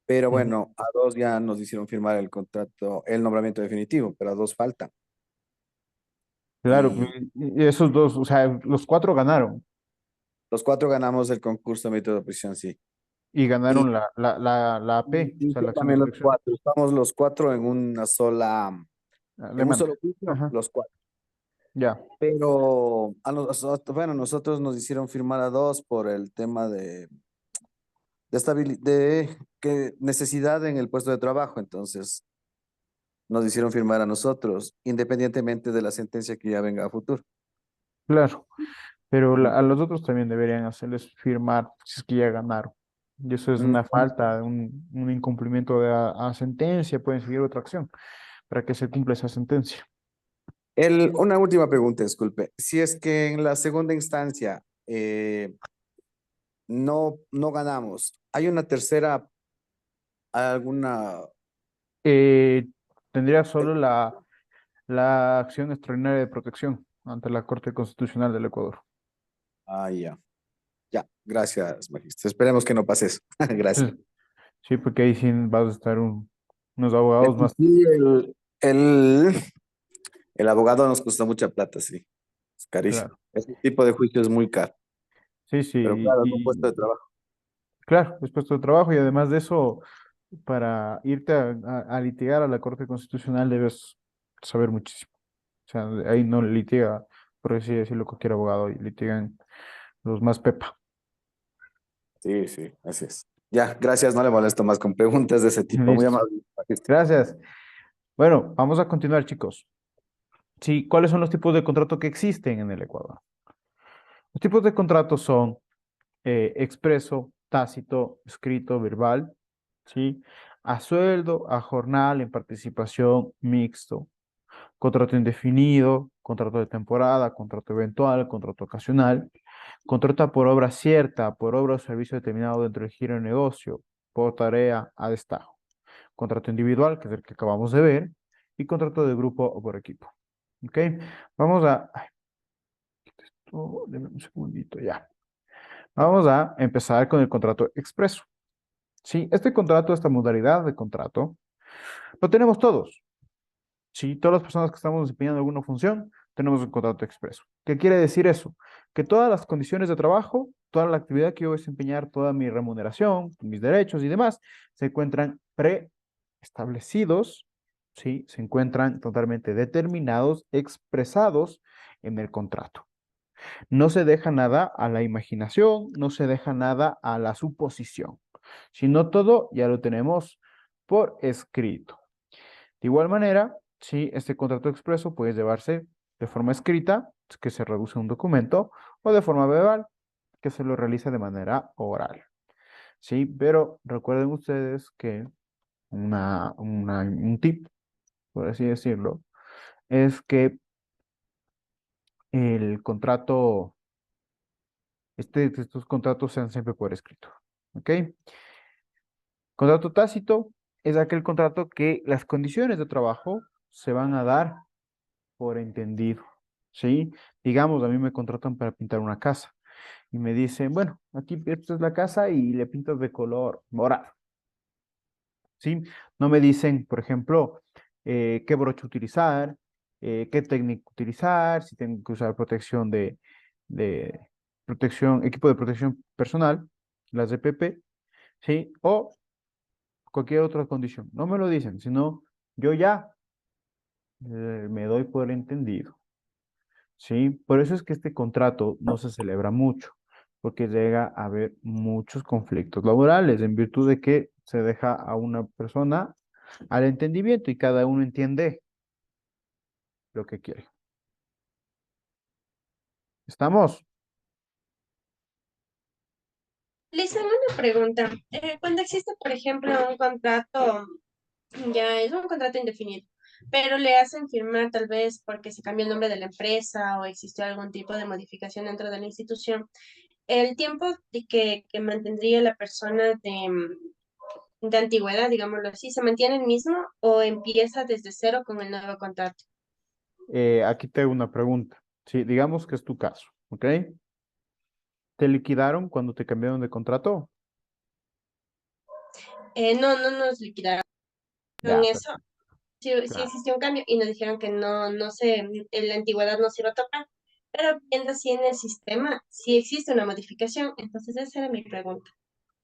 pero Ujú. bueno, a 2 ya nos hicieron firmar el contrato, el nombramiento definitivo, pero a 2 faltan. Claro, Y y esos dos, o sea, los 4 ganaron los 4 ganamos el concurso de método de oposición, sí. y Y, ganaron la AP, o y sea, la acción de también los protección 4, estamos los 4 en un demanda. solo juicio, Ajá, los 4. ya. Pero bueno, nosotros nos hicieron firmar a 2 por el tema de que necesidad en el puesto de trabajo, entonces nos hicieron firmar a nosotros, independientemente de la sentencia que ya venga a futuro. Claro, pero Ujú. a los otros también deberían hacerles firmar si es que ya ganaron. Y eso es Mm, una falta, un incumplimiento de a sentencia, pueden seguir otra acción para que se cumpla esa sentencia. Una última pregunta, disculpe. Si es que en la segunda instancia no ganamos, ¿hay una tercera, alguna? Eh, Tendría solo la acción extraordinaria de protección ante la Corte Constitucional del Ecuador. Ah, ya. Ya, gracias, magíster. Esperemos que no pase eso. Gracias. Sí, sí, porque ahí sí vas a estar unos abogados Eso más. sí, el abogado nos cuesta mucha plata, sí. Es carísimo. Claro, Ese tipo de juicio es muy caro. sí, sí, Pero claro, es un puesto de trabajo. claro, es puesto de trabajo y además de eso, para irte a litigar a la Corte Constitucional debes saber muchísimo. O sea, ahí no litiga, por así decirlo, cualquier abogado, y litigan los más pepa. Sí, sí, así es. Ya, gracias. No le molesto más con preguntas de ese tipo. Muy Listo. amable, magíster. Gracias. Bueno, vamos a continuar, chicos. Sí, ¿cuáles son los tipos de contrato que existen en el Ecuador? Los tipos de contrato son expreso, tácito, escrito, verbal, ¿sí? A sueldo, a jornal, en participación, mixto, contrato indefinido, contrato de temporada, contrato eventual, contrato ocasional, contrato por obra cierta, por obra o servicio determinado dentro del giro de negocio, por tarea a destajo, contrato individual, que es el que acabamos de ver, y contrato de grupo o por equipo. ¿Ok? Vamos a... ay, deme un segundito ya. Vamos a empezar con el contrato expreso. Sí, este contrato, esta modalidad de contrato, lo tenemos todos. Sí, todas las personas que estamos desempeñando alguna función, tenemos un contrato expreso. ¿Qué quiere decir eso? Que todas las condiciones de trabajo, toda la actividad que yo voy a desempeñar, toda mi remuneración, mis derechos y demás, se encuentran preestablecidos, ¿sí? Se encuentran totalmente determinados, expresados en el contrato. No se deja nada a la imaginación, no se deja nada a la suposición, sino todo ya lo tenemos por escrito. De igual manera, si este contrato expreso puede llevarse de forma escrita, que se reduce a un documento, o de forma verbal, que se lo realiza de manera oral. Sí, pero recuerden ustedes que un tip, por así decirlo, es que el contrato, estos contratos sean siempre por escrito. ¿Ok? Contrato tácito es aquel contrato que las condiciones de trabajo se van a dar por entendido, ¿sí? Digamos, a mí me contratan para pintar una casa y me dicen, bueno, aquí esta es la casa y le pintas de color morado, ¿sí? No me dicen, por ejemplo, qué brocha utilizar, qué técnica utilizar, si tengo que usar protección de protección, equipo de protección personal, las EPP, ¿sí? O cualquier otra condición. No me lo dicen, sino yo ya me doy por entendido. ¿Sí? Por eso es que este contrato no se celebra mucho, porque llega a haber muchos conflictos laborales en virtud de que se deja a una persona al entendimiento y cada uno entiende lo que quiere. ¿Estamos? Lisa, una pregunta. Cuando existe, por ejemplo, un contrato, ya es un contrato indefinido, pero le hacen firmar tal vez porque se cambió el nombre de la empresa o existió algún tipo de modificación dentro de la institución, el tiempo que mantendría la persona de antigüedad, digámoslo así, ¿se mantiene el mismo o empieza desde cero con el nuevo contrato? Aquí tengo una pregunta. Sí, digamos que es tu caso, ¿ok? ¿Te liquidaron cuando te cambiaron de contrato? No, no nos liquidaron Ya, eso. Sí, sí claro. existió un cambio y nos dijeron que no, no sé, en la antigüedad no se iba a tocar. Pero viendo así en el sistema, sí existe una modificación. Entonces esa era mi pregunta.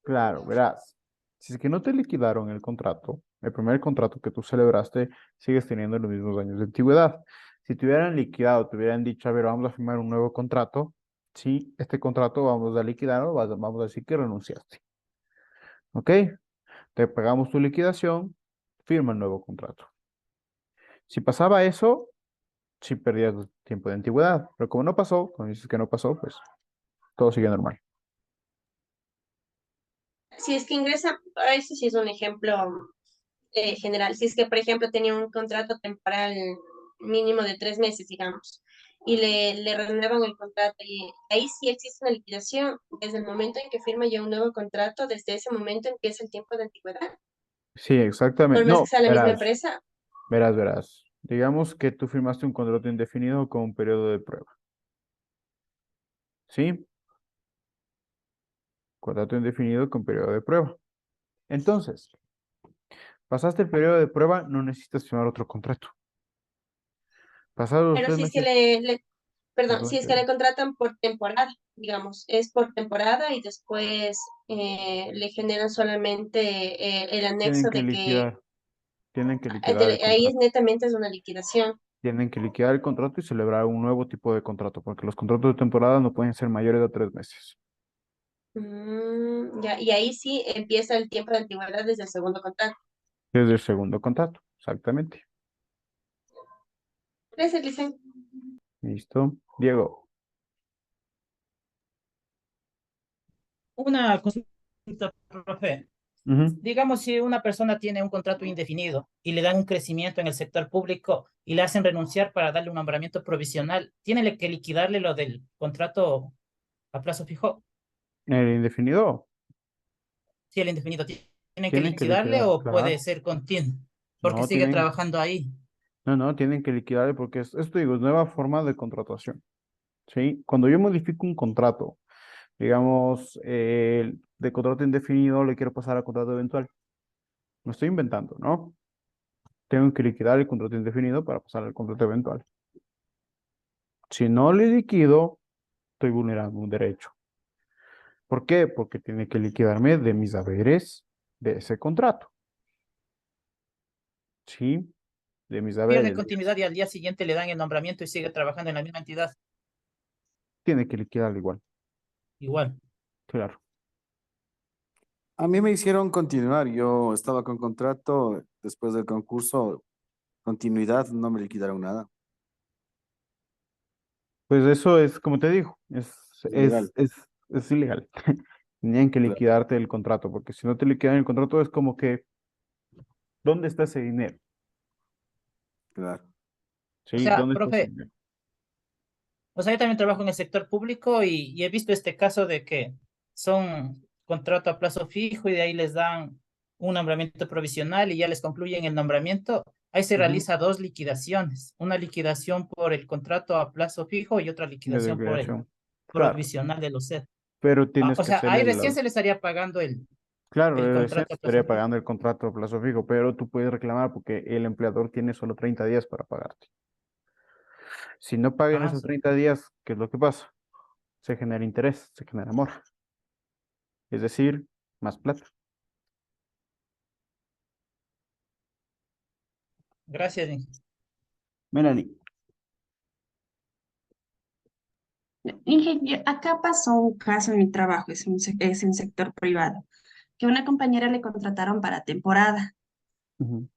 Claro, verás. Si es que no te liquidaron el contrato, el primer contrato que tú celebraste, sigues teniendo los mismos años de antigüedad. Si te hubieran liquidado, te hubieran dicho, a ver, vamos a firmar un nuevo contrato, sí, este contrato vamos a liquidarlo, vamos a decir que renunciaste. ¿Ok? Te pagamos tu liquidación, firma el nuevo contrato. Si pasaba eso, sí perdías tiempo de antigüedad. Pero como no pasó, como dices que no pasó, pues todo sigue normal. Si es que ingresa, eso sí es un ejemplo general. Si es que, por ejemplo, tenía un contrato temporal mínimo de 3 meses, digamos, y le renuevan el contrato, y ahí sí existe una liquidación. Desde el momento en que firma ya un nuevo contrato, desde ese momento empieza el tiempo de antigüedad. Sí, exactamente. Por más que No, sea la misma verás, empresa. verás. Digamos que tú firmaste un contrato indefinido con un periodo de prueba. ¿Sí? Contrato indefinido con periodo de prueba. Entonces, pasaste el periodo de prueba, no necesitas firmar otro contrato. Pasados los Pero tres si es que meses, perdón, perdón, si es que le contratan por temporada, digamos, es por temporada y después le generan solamente el tienen anexo que de que liquidar, tienen que liquidar el ahí es contrato. netamente es una liquidación. Tienen que liquidar el contrato y celebrar un nuevo tipo de contrato, porque los contratos de temporada no pueden ser mayores de 3 meses. Ya, y ahí sí empieza el tiempo de antigüedad desde el segundo contrato. Desde el segundo contrato, exactamente. Gracias, Licen. ¿Listo? Diego. Una consulta, profe. Ujú. Digamos, si una persona tiene un contrato indefinido y le dan un crecimiento en el sector público y le hacen renunciar para darle un nombramiento provisional, ¿tiene que liquidarle lo del contrato a plazo fijo? El indefinido, Si el indefinido tiene que tienen que liquidarle liquidar, o puede claro. ser continuo, porque No, sigue tienen, trabajando ahí. no, tienen que liquidarle porque esto digo, es nueva forma de contratación. ¿Sí? Cuando yo modifico un contrato, digamos, de contrato indefinido le quiero pasar a contrato eventual. Me estoy inventando, ¿no? Tengo que liquidar el contrato indefinido para pasar al contrato eventual. Si no le liquido, estoy vulnerando un derecho. ¿Por qué? Porque tiene que liquidarme de mis haberes de ese contrato. ¿Sí? De mis Pierde haberes. continuidad y al día siguiente le dan el nombramiento y sigue trabajando en la misma entidad. Tiene que liquidar igual. Igual. Claro. A mí me hicieron continuar. Yo estaba con contrato después del concurso, continuidad, no me liquidaron nada. Pues eso es, como te digo, es, es, Ilegal. es, es ilegal. Tenían que Claro, liquidarte el contrato, porque si no te liquidan el contrato es como que, ¿dónde está ese dinero? claro. O ¿Sí? sea, ¿Dónde está ese profe, dinero? o sea, yo también trabajo en el sector público y he visto este caso de que son contrato a plazo fijo y de ahí les dan un nombramiento provisional y ya les concluyen el nombramiento. Ahí se Ujú. realiza dos liquidaciones, una liquidación por el contrato a plazo fijo y otra De liquidación por el liquidación. Claro, provisional de los SED. pero tienes O que sea, ahí hacerle recién la... se les estaría pagando Claro, el recién contrato te a plazo estaría fijo. pagando el contrato a plazo fijo, pero tú puedes reclamar porque el empleador tiene solo 30 días para pagarte. Si no pagan Ah, esos 30 días, ¿qué es lo que pasa? Se genera interés, se genera amor, es decir, más plata. gracias. Inge. Melanie. Acá pasó un caso en mi trabajo, es en sector privado, que a una compañera le contrataron para temporada Ujú,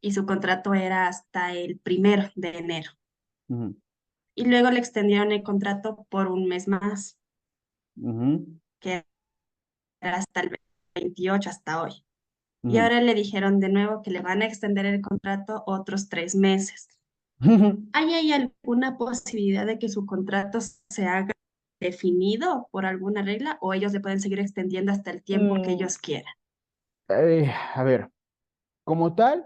y su contrato era hasta el 1 de enero. ujú, Y luego le extendieron el contrato por un mes más, ujú, que era hasta el 28, hasta hoy. Y ujú. ahora le dijeron de nuevo que le van a extender el contrato otros 3 meses. ¿Hay alguna posibilidad de que su contrato se haga definido por alguna regla o ellos le pueden seguir extendiendo hasta el tiempo que Mm, ellos quieran? a ver, como tal,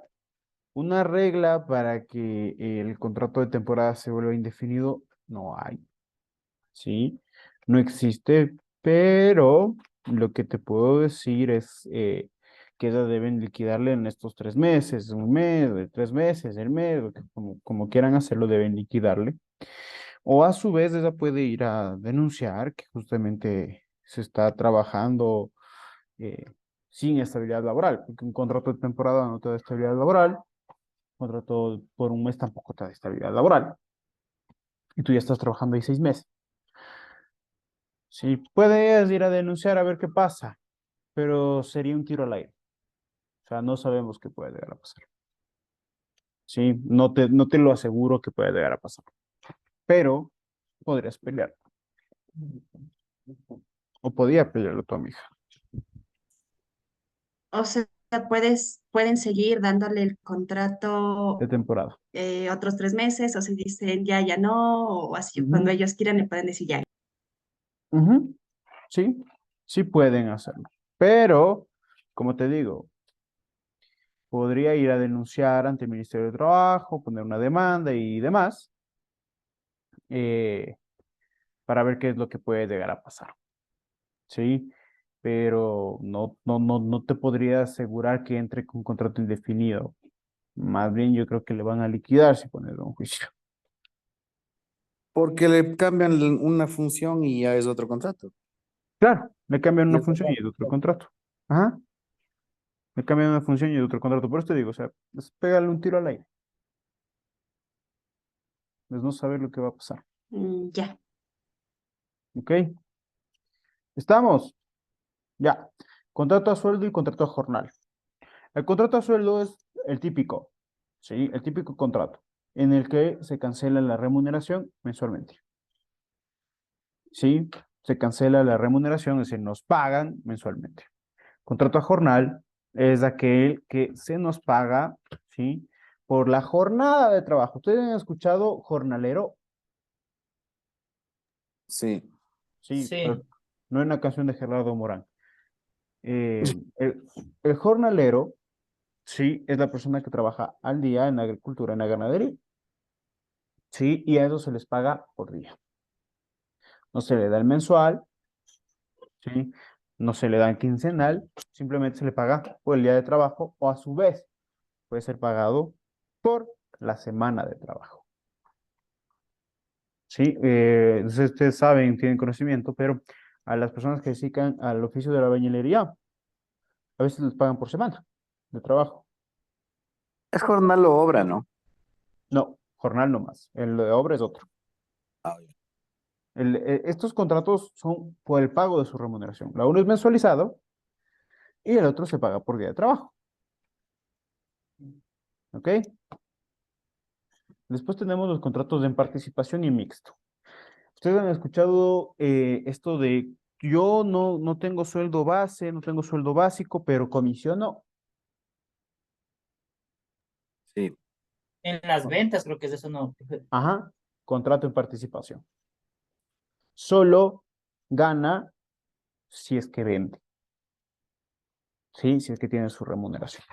una regla para que el contrato de temporada se vuelva indefinido no hay, ¿sí? No existe, pero lo que te puedo decir es que ella deben liquidarle en estos 3 meses, un mes, de 3 meses, el mes, como quieran hacerlo, deben liquidarle. O a su vez ella puede ir a denunciar que justamente se está trabajando eh, sin estabilidad laboral, porque un contrato de temporada no te da estabilidad laboral, un contrato por un mes tampoco te da estabilidad laboral, y tú ya estás trabajando ahí 6 meses. Sí, puedes ir a denunciar a ver qué pasa, pero sería un tiro al aire. O sea, no sabemos qué puede llegar a pasar. Sí, no te lo aseguro que puede llegar a pasar, pero podrías pelear. O podía pelearlo tu amiga. O sea, pueden seguir dándole el De contrato temporada. otros 3 meses, o si dicen ya, ya no, o así, cuando Ujú, ellos quieran le pueden decir ya. ujú. Sí, sí pueden hacerlo. Pero, como te digo, podría ir a denunciar ante el Ministerio de Trabajo, poner una demanda y demás, eh, para ver qué es lo que puede llegar a pasar. Sí, pero no te podría asegurar que entre con contrato indefinido. Más bien yo creo que le van a liquidar si ponen un juicio. Porque le cambian una función y ya es otro contrato. Claro, le cambian Y una es función y es otro contrato. Ajá, le cambian una función y es otro contrato. Por eso te digo, o sea, es pegarle un tiro al aire. Es no saber lo que va a pasar. Ya. ¿Ok? ¿Estamos? Ya. Contrato a sueldo y contrato a jornal. El contrato a sueldo es el típico, ¿sí? El típico contrato en el que se cancela la remuneración mensualmente. ¿Sí? Se cancela la remuneración, es decir, nos pagan mensualmente. Contrato a jornal es aquel que se nos paga, ¿sí? Por la jornada de trabajo. ¿Ustedes han escuchado jornalero? Sí. Sí, pero Sí, no en una canción de Gerardo Morán. El jornalero, sí, es la persona que trabaja al día en la agricultura, en la ganadería. Sí, y a eso se les paga por día. No se le da el mensual, ¿sí? No se le da el quincenal, simplemente se le paga por el día de trabajo o a su vez puede ser pagado por la semana de trabajo. Sí, entonces ustedes saben, tienen conocimiento, pero a las personas que se dedican al oficio de la albañilería, a veces les pagan por semana de trabajo. Es jornal o obra, ¿no? No, jornal no más. El de obra es otro. Ah, Estos contratos son por el pago de su remuneración. La uno es mensualizado y el otro se paga por día de trabajo. ¿Ok? Después tenemos los contratos en participación y mixto. Ustedes han escuchado esto de yo no tengo sueldo base, no tengo sueldo básico, pero comisiono. sí. en las ventas creo que es eso, no. Ajá, contrato en participación. Solo gana si es que vende. Sí, si es que tiene su remuneración.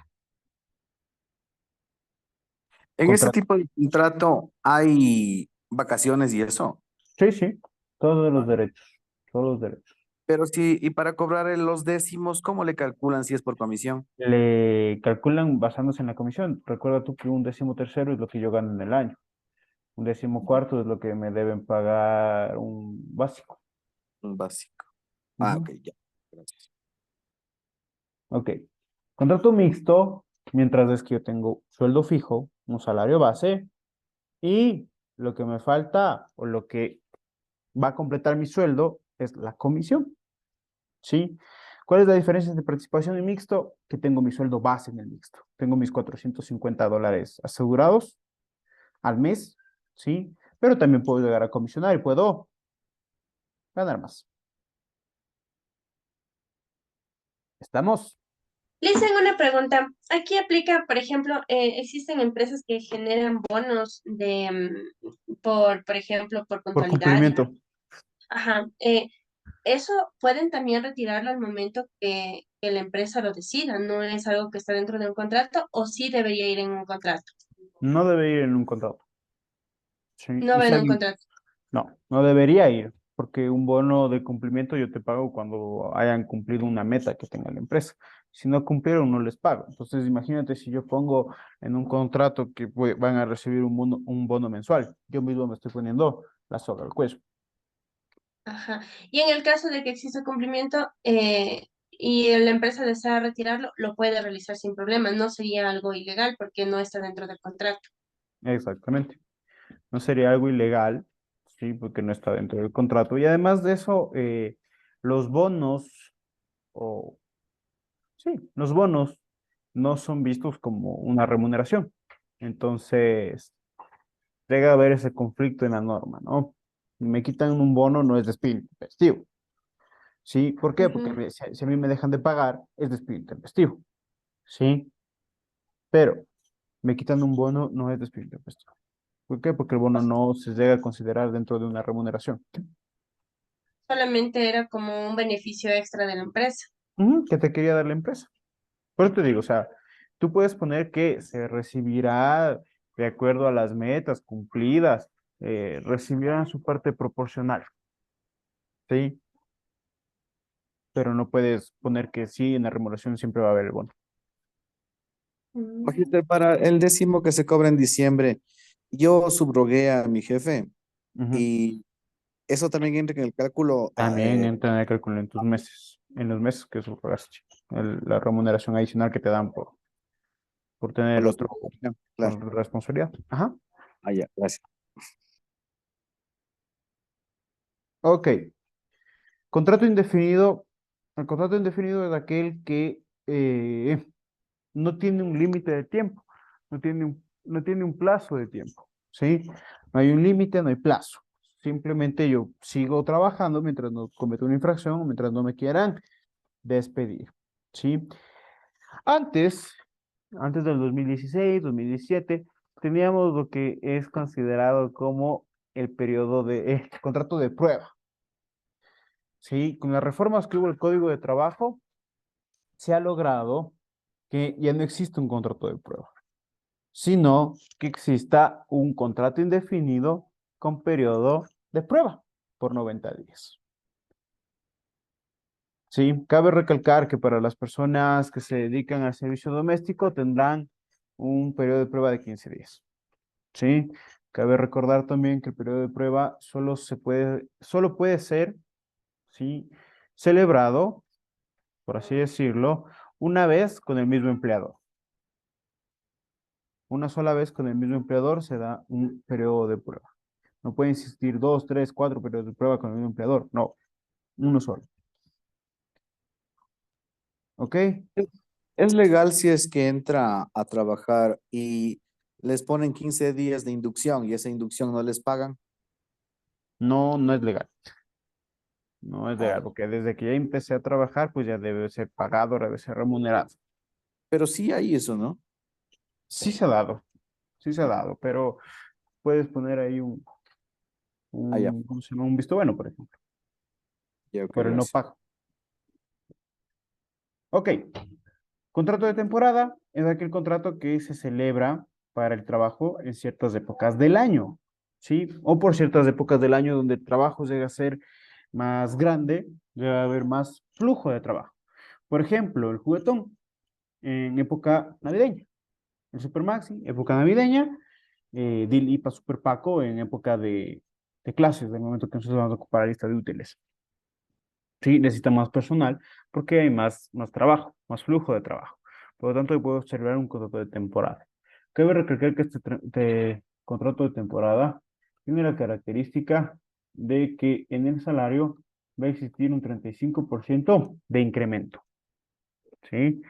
En ese Contrato. tipo de contrato hay vacaciones y eso. Sí, sí, todos los derechos, todos los derechos. Pero sí, y para cobrar los décimos, ¿cómo le calculan si es por comisión? Le calculan basándose en la comisión. Recuerda tú que un 13º es lo que yo gano en el año. Un 14º es lo que me deben pagar un básico. Un básico. Ah, Ujú. ok, ya. Gracias. Ok. Contrato mixto, mientras es que yo tengo sueldo fijo, un salario base, y lo que me falta o lo que va a completar mi sueldo es la comisión. ¿Sí? ¿Cuál es la diferencia entre participación y mixto? Que tengo mi sueldo base en el mixto. Tengo mis $450 asegurados al mes, ¿sí? Pero también puedo llegar a comisionar y puedo ganar más. ¿Estamos? Le tengo una pregunta. Aquí aplica, por ejemplo, existen empresas que generan bonos por ejemplo, por Por puntualidad. cumplimiento. Ajá. Eso pueden también retirarlo al momento que la empresa lo decida. No es algo que está dentro de un contrato o sí debería ir en un contrato. No debe ir en un contrato. ¿Sí? No Y va si en un alguien, contrato. No, no debería ir, porque un bono de cumplimiento yo te pago cuando hayan cumplido una meta que tenga la empresa. Si no cumplieron, no les pago. Entonces, imagínate si yo pongo en un contrato que van a recibir un bono mensual. Yo mismo me estoy poniendo la soga al cuello. Ajá. Y en el caso de que exista cumplimiento y la empresa desea retirarlo, lo puede realizar sin problema. No sería algo ilegal porque no está dentro del contrato. Exactamente. No sería algo ilegal, sí, porque no está dentro del contrato. Y además de eso, los bonos, o sí, los bonos no son vistos como una remuneración. Entonces, debe haber ese conflicto en la norma, ¿no? Me quitan un bono, no es despido intempestivo. ¿Sí? ¿Por qué? Porque Ujú. si a mí me dejan de pagar, es despido intempestivo. ¿Sí? Pero me quitan un bono, no es despido intempestivo. ¿Por qué? Porque el bono no se llega a considerar dentro de una remuneración. Solamente era como un beneficio extra de la empresa. Ujú, que te quería dar la empresa. Por eso te digo, o sea, tú puedes poner que se recibirá de acuerdo a las metas cumplidas, recibirán su parte proporcional, ¿sí? Pero no puedes poner que sí, en la remuneración siempre va a haber el bono. Mm. Magíster, para el 10º que se cobra en diciembre, yo subrogué a mi jefe Ujú. y eso también entra en el cálculo También entra en el cálculo en tus meses, en los meses que subrogaste, la remuneración adicional que te dan por tener por el los otro, claro. por responsabilidad. Ajá. Ah, ya, gracias. Ok. Contrato indefinido. El contrato indefinido es aquel que no tiene un límite de tiempo, no tiene un plazo de tiempo, ¿sí? No hay un límite, no hay plazo. Simplemente yo sigo trabajando mientras no cometo una infracción o mientras no me quieran despedir, ¿sí? Antes, antes del 2016, 2017, teníamos lo que es considerado como el periodo de contrato de prueba, ¿sí? Con las reformas que hubo al Código de Trabajo, se ha logrado que ya no existe un contrato de prueba, sino que exista un contrato indefinido con periodo de prueba por 90 días. Sí, cabe recalcar que para las personas que se dedican al servicio doméstico tendrán un periodo de prueba de 15 días. Sí, cabe recordar también que el periodo de prueba solo puede ser, sí, celebrado, por así decirlo, una vez con el mismo empleador. Una sola vez con el mismo empleador se da un periodo de prueba. No puede existir 2, 3, 4 periodos de prueba con el mismo empleador. No, uno solo. ¿Ok? ¿Es legal si es que entra a trabajar y les ponen 15 días de inducción y esa inducción no les pagan? No, no es legal. No es Ah, legal, porque desde que ya empecé a trabajar, pues ya debe ser pagado, debe ser remunerado. pero sí hay eso, ¿no? Sí se ha dado, sí se ha dado, pero puedes poner ahí Ah, ya, ¿cómo se llama? Un visto bueno, por ejemplo, ya, ok, por el no gracias. pago. Ok, contrato de temporada es aquel contrato que se celebra para el trabajo en ciertas épocas del año, ¿sí? O por ciertas épocas del año donde el trabajo llega a ser más grande, llega a haber más flujo de trabajo. Por ejemplo, el juguetón en época navideña, el Supermaxi, época navideña, Dil IPA Super Paco en época de clases, del momento que nosotros vamos a ocupar la lista de útiles. Sí, necesita más personal porque hay más trabajo, más flujo de trabajo. Por lo tanto, puedo observar un contrato de temporada. Cabe recalcar que este contrato de temporada tiene la característica de que en el salario va a existir un 35% de incremento, ¿sí?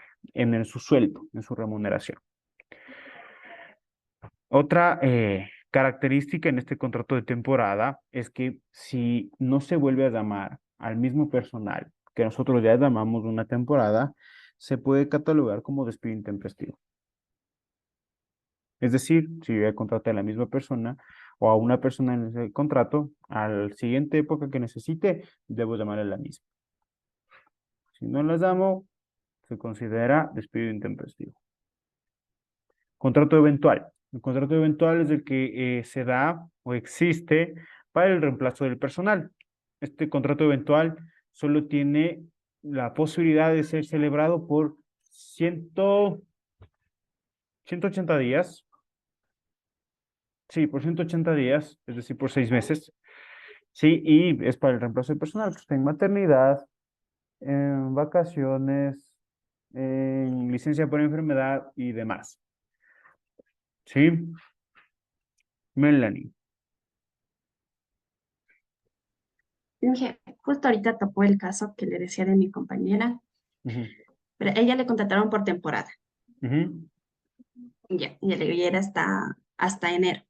Su sueldo, en su remuneración. Otra característica en este contrato de temporada es que si no se vuelve a llamar al mismo personal que nosotros ya llamamos una temporada, se puede catalogar como despido intempestivo. Es decir, si yo ya contraté a la misma persona o a una persona en ese contrato, a la siguiente época que necesite, debo llamarle a la misma. Si no las llamo, se considera despido intempestivo. Contrato eventual. El contrato eventual es el que se da o existe para el reemplazo del personal. Este contrato eventual solo tiene la posibilidad de ser celebrado por 180 días. Sí, por 180 días, es decir, por 6 meses. Sí, y es para el reemplazo del personal que está en maternidad, en vacaciones, en licencia por enfermedad y demás. ¿Sí? Melanie. Dije, justo ahorita topó el caso que le decía de mi compañera, Ujú, pero a ella le contrataron por temporada. ujú. Ya, y el era hasta enero.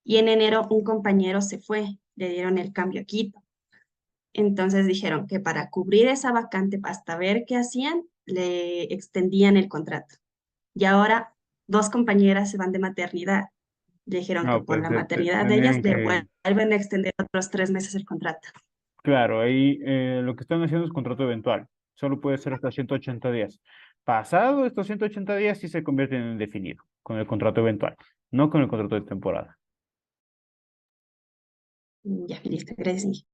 Y en enero un compañero se fue, le dieron el cambio a Quito. Entonces dijeron que para cubrir esa vacante, hasta ver qué hacían, le extendían el contrato. Y ahora dos compañeras se van de maternidad. Le dijeron que No, por pues la maternidad de ellas tendrían le que, vuelven a extender otros 3 meses el contrato. claro, ahí lo que están haciendo es contrato eventual. Solo puede ser hasta 180 días. Pasado estos 180 días, sí se convierte en indefinido con el contrato eventual, no con el contrato de temporada. Ya, listo, gracias.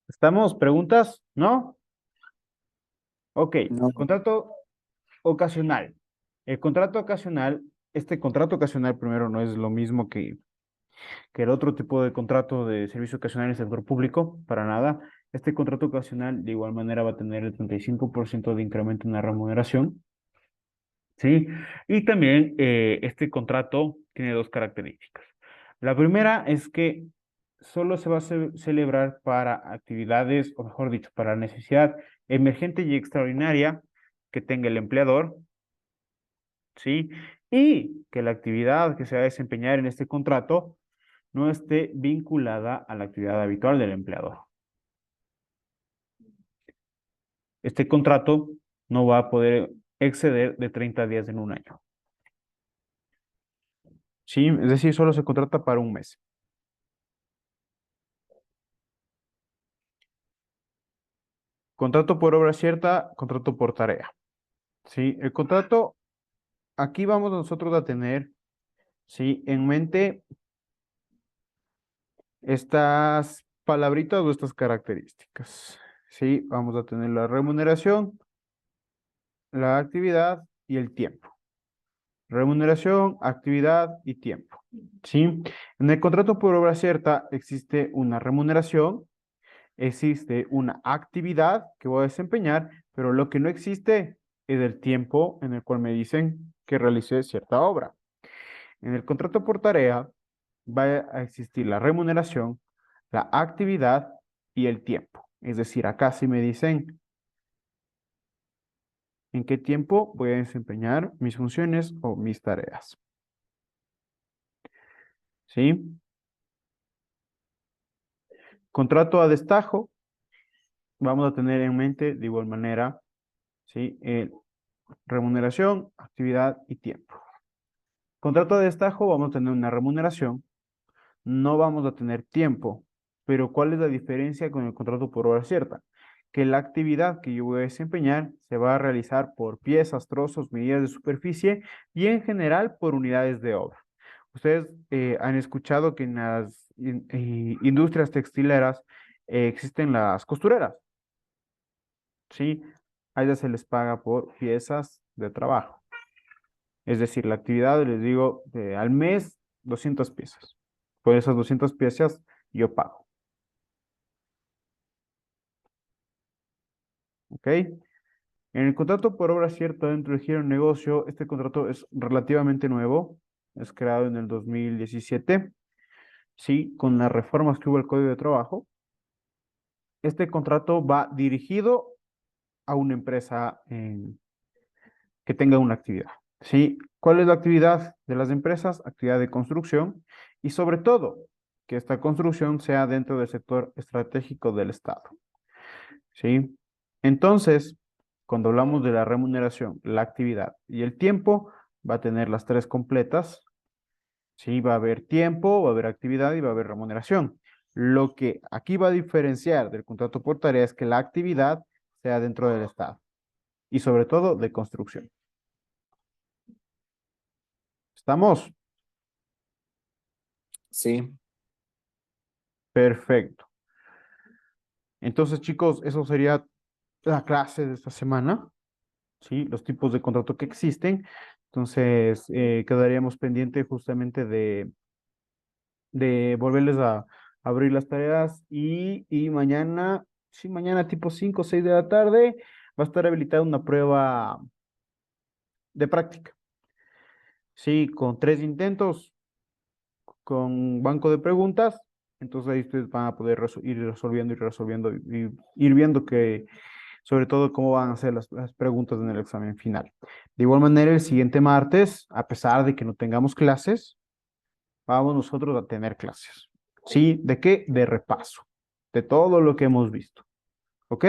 ¿Estamos? ¿Preguntas? ¿No? Ok, No, contrato ocasional. El contrato ocasional, este contrato ocasional primero no es lo mismo que el otro tipo de contrato de servicio ocasional en el sector público, para nada. Este contrato ocasional de igual manera va a tener el 35% de incremento en la remuneración, ¿sí? Y también este contrato tiene dos características. La primera es que solo se va a celebrar para actividades, o mejor dicho, para necesidad emergente y extraordinaria que tenga el empleador, ¿sí? Y que la actividad que se va a desempeñar en este contrato no esté vinculada a la actividad habitual del empleador. Este contrato no va a poder exceder de 30 días en un año. ¿Sí? Es decir, solo se contrata para un mes. Contrato por obra cierta, contrato por tarea. ¿Sí? El contrato, aquí vamos nosotros a tener, ¿sí? En mente estas palabritas o estas características. ¿Sí? Vamos a tener la remuneración, la actividad y el tiempo. Remuneración, actividad y tiempo. ¿Sí? En el contrato por obra cierta existe una remuneración, existe una actividad que voy a desempeñar, pero lo que no existe es el tiempo en el cual me dicen que realicé cierta obra. En el contrato por tarea va a existir la remuneración, la actividad y el tiempo. Es decir, acá sí me dicen en qué tiempo voy a desempeñar mis funciones o mis tareas. ¿Sí? Contrato a destajo, vamos a tener en mente de igual manera, ¿sí? Remuneración, actividad y tiempo. Contrato de destajo, vamos a tener una remuneración, no vamos a tener tiempo, pero ¿cuál es la diferencia con el contrato por hora cierta? Que la actividad que yo voy a desempeñar se va a realizar por piezas, trozos, medidas de superficie y en general por unidades de obra. Ustedes han escuchado que en las industrias textileras existen las costureras, ¿sí? A ellas se les paga por piezas de trabajo. Es decir, la actividad, les digo, al mes, 200 piezas. Por esas 200 piezas yo pago. ¿Ok? En el contrato por obra cierta dentro del giro de negocio, este contrato es relativamente nuevo. Es creado en el 2017. Sí, con las reformas que hubo al Código de Trabajo. Este contrato va dirigido a una empresa que tenga una actividad. ¿Sí? ¿Cuál es la actividad de las empresas? Actividad de construcción y sobre todo que esta construcción sea dentro del sector estratégico del Estado. ¿Sí? Entonces, cuando hablamos de la remuneración, la actividad y el tiempo, va a tener las tres completas. ¿Sí? Va a haber tiempo, va a haber actividad y va a haber remuneración. Lo que aquí va a diferenciar del contrato por tarea es que la actividad sea dentro del Estado. y sobre todo de construcción. ¿Estamos? Sí, Perfecto. Entonces, chicos, eso sería la clase de esta semana, ¿sí? Los tipos de contrato que existen. Entonces, quedaríamos pendiente justamente de volverles a abrir las tareas y mañana, sí, mañana tipo 5 o 6 de la tarde va a estar habilitada una prueba de práctica. Sí, con 3 intentos, con banco de preguntas. Entonces ahí ustedes van a poder ir resolviendo y resolviendo y ir viendo que, sobre todo, cómo van a ser las preguntas en el examen final. De igual manera, el siguiente martes, a pesar de que no tengamos clases, vamos nosotros a tener clases. ¿Sí? ¿De qué? De repaso. De todo lo que hemos visto. ¿Ok?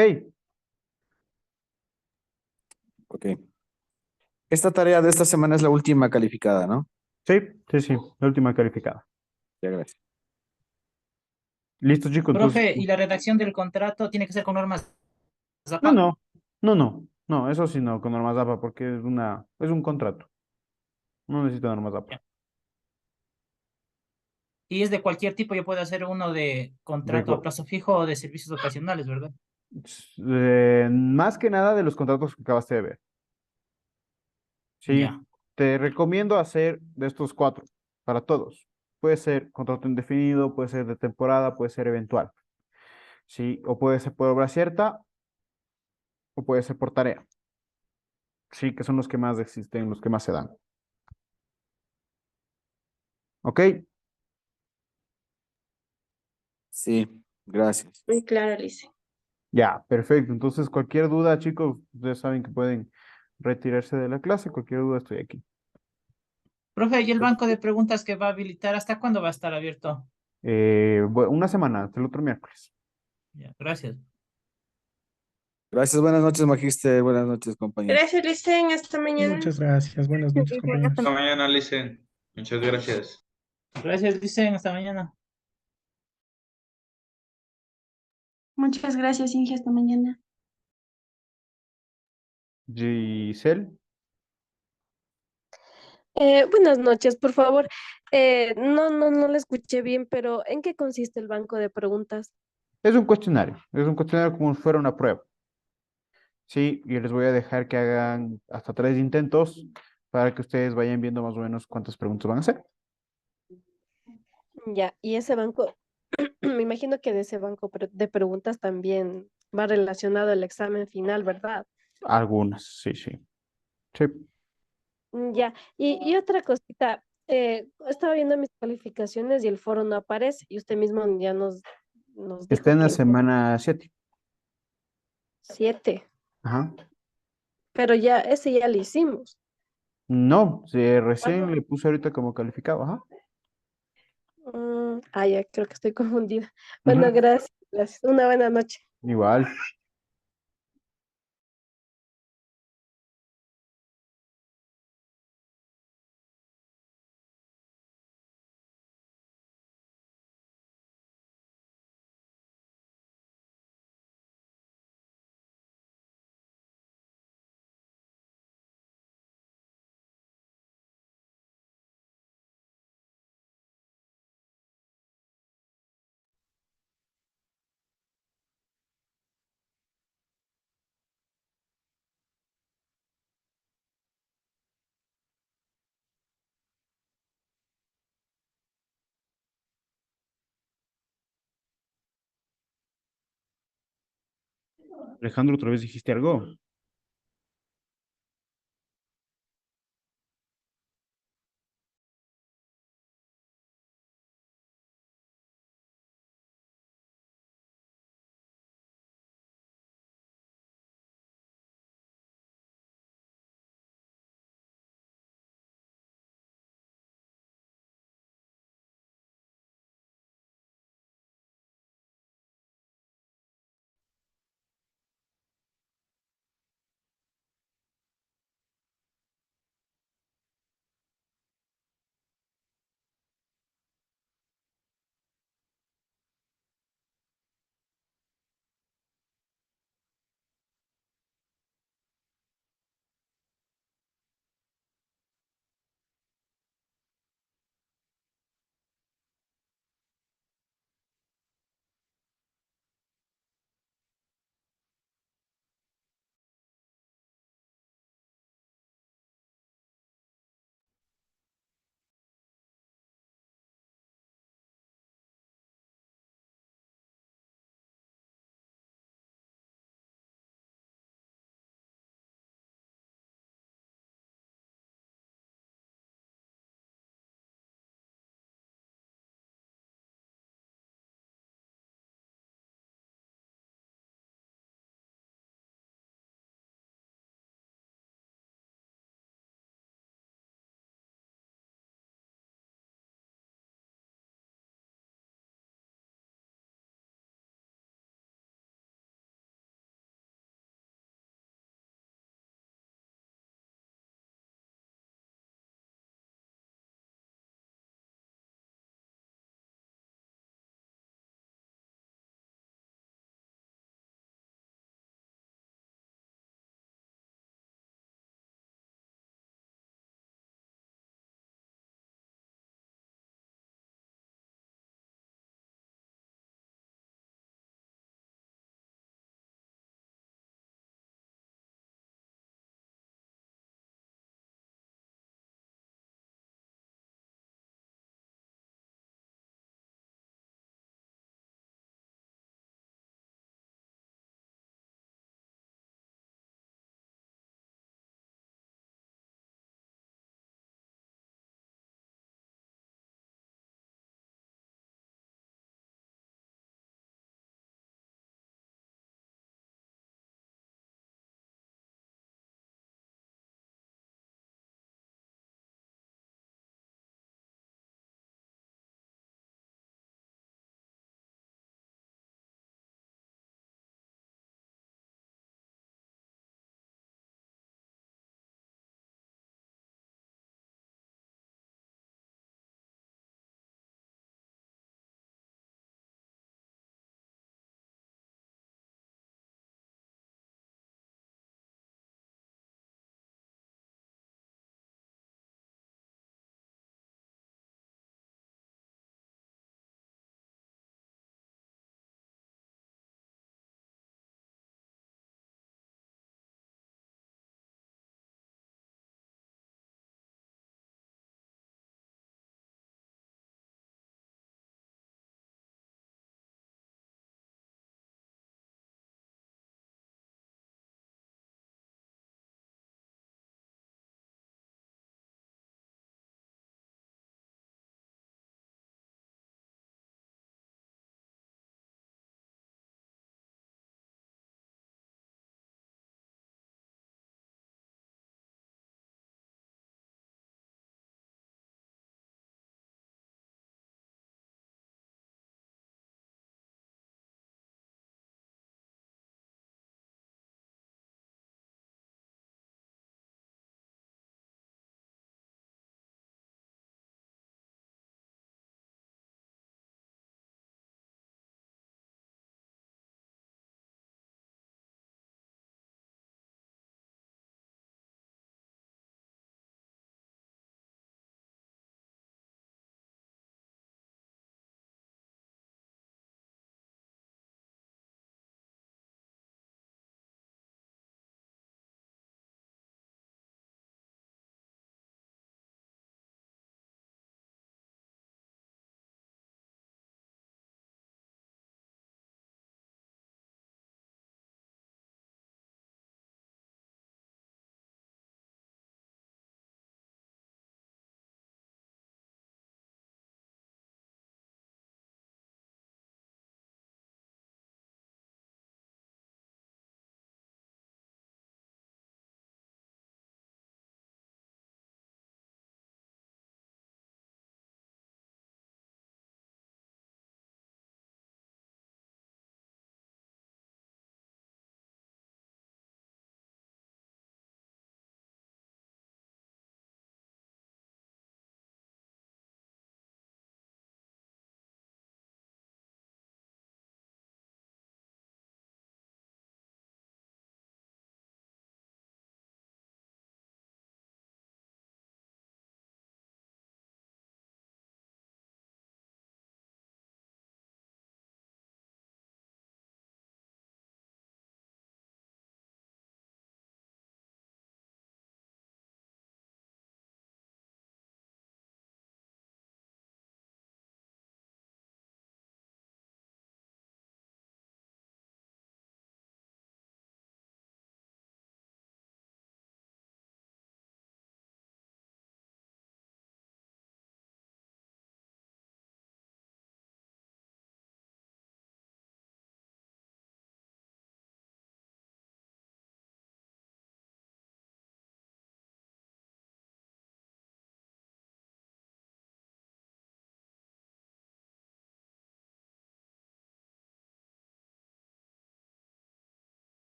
ok. Esta tarea de esta semana es la última calificada, ¿no? Sí, sí, sí. La última calificada. Ya, gracias. Listo, chicos. Entonces, Profe, ¿y la redacción del contrato tiene que ser con normas no, ZAPA? no, no, no, no, eso sí no, con normas APA, porque es un contrato. No necesita normas APA. Ya. Y es de cualquier tipo, yo puedo hacer uno de De contrato a go- plazo fijo o de servicios ocasionales, ¿verdad? Más que nada de los contratos que acabaste de ver. Sí, Ya. te recomiendo hacer de estos 4 para todos. Puede ser contrato indefinido, puede ser de temporada, puede ser eventual. Sí, o puede ser por obra cierta o puede ser por tarea. Sí, que son los que más existen, los que más se dan. ¿Ok? Sí, gracias. Muy claro, Lice. Ya, perfecto. Entonces, cualquier duda, chicos, ustedes saben que pueden retirarse de la clase. Cualquier duda, estoy aquí. Profe, ¿y el banco de preguntas que va a habilitar, hasta cuándo va a estar abierto? Una semana, hasta el otro miércoles. Ya, gracias. Gracias, buenas noches, Magíster. Buenas noches, compañeros. Gracias, Licen. Hasta mañana. Muchas gracias. Buenas noches, Hasta compañeros. mañana, Licen. Muchas gracias. Gracias, dicen, hasta mañana. Muchas gracias, Inge. Hasta mañana. Giselle, Buenas noches, por favor. No le escuché bien, pero ¿en qué consiste el banco de preguntas? es un cuestionario como si fuera una prueba. Sí, y les voy a dejar que hagan hasta 3 intentos para que ustedes vayan viendo más o menos cuántas preguntas van a hacer. Ya, y ese banco, me imagino que de ese banco de preguntas también va relacionado al examen final, ¿verdad? Algunas, sí, sí. Sí. Ya, y otra cosita, estaba viendo mis calificaciones y el foro no aparece, y usted mismo ya nos Está dijo en la que en semana 7. 7, Ajá. pero ya, ese ya lo hicimos. No, recién ¿Cuándo? le puse ahorita como calificado. Ajá. Ya, creo que estoy confundida. Bueno, Ujú. gracias, gracias. Una buena noche. Igual. Alejandro, otra vez dijiste algo.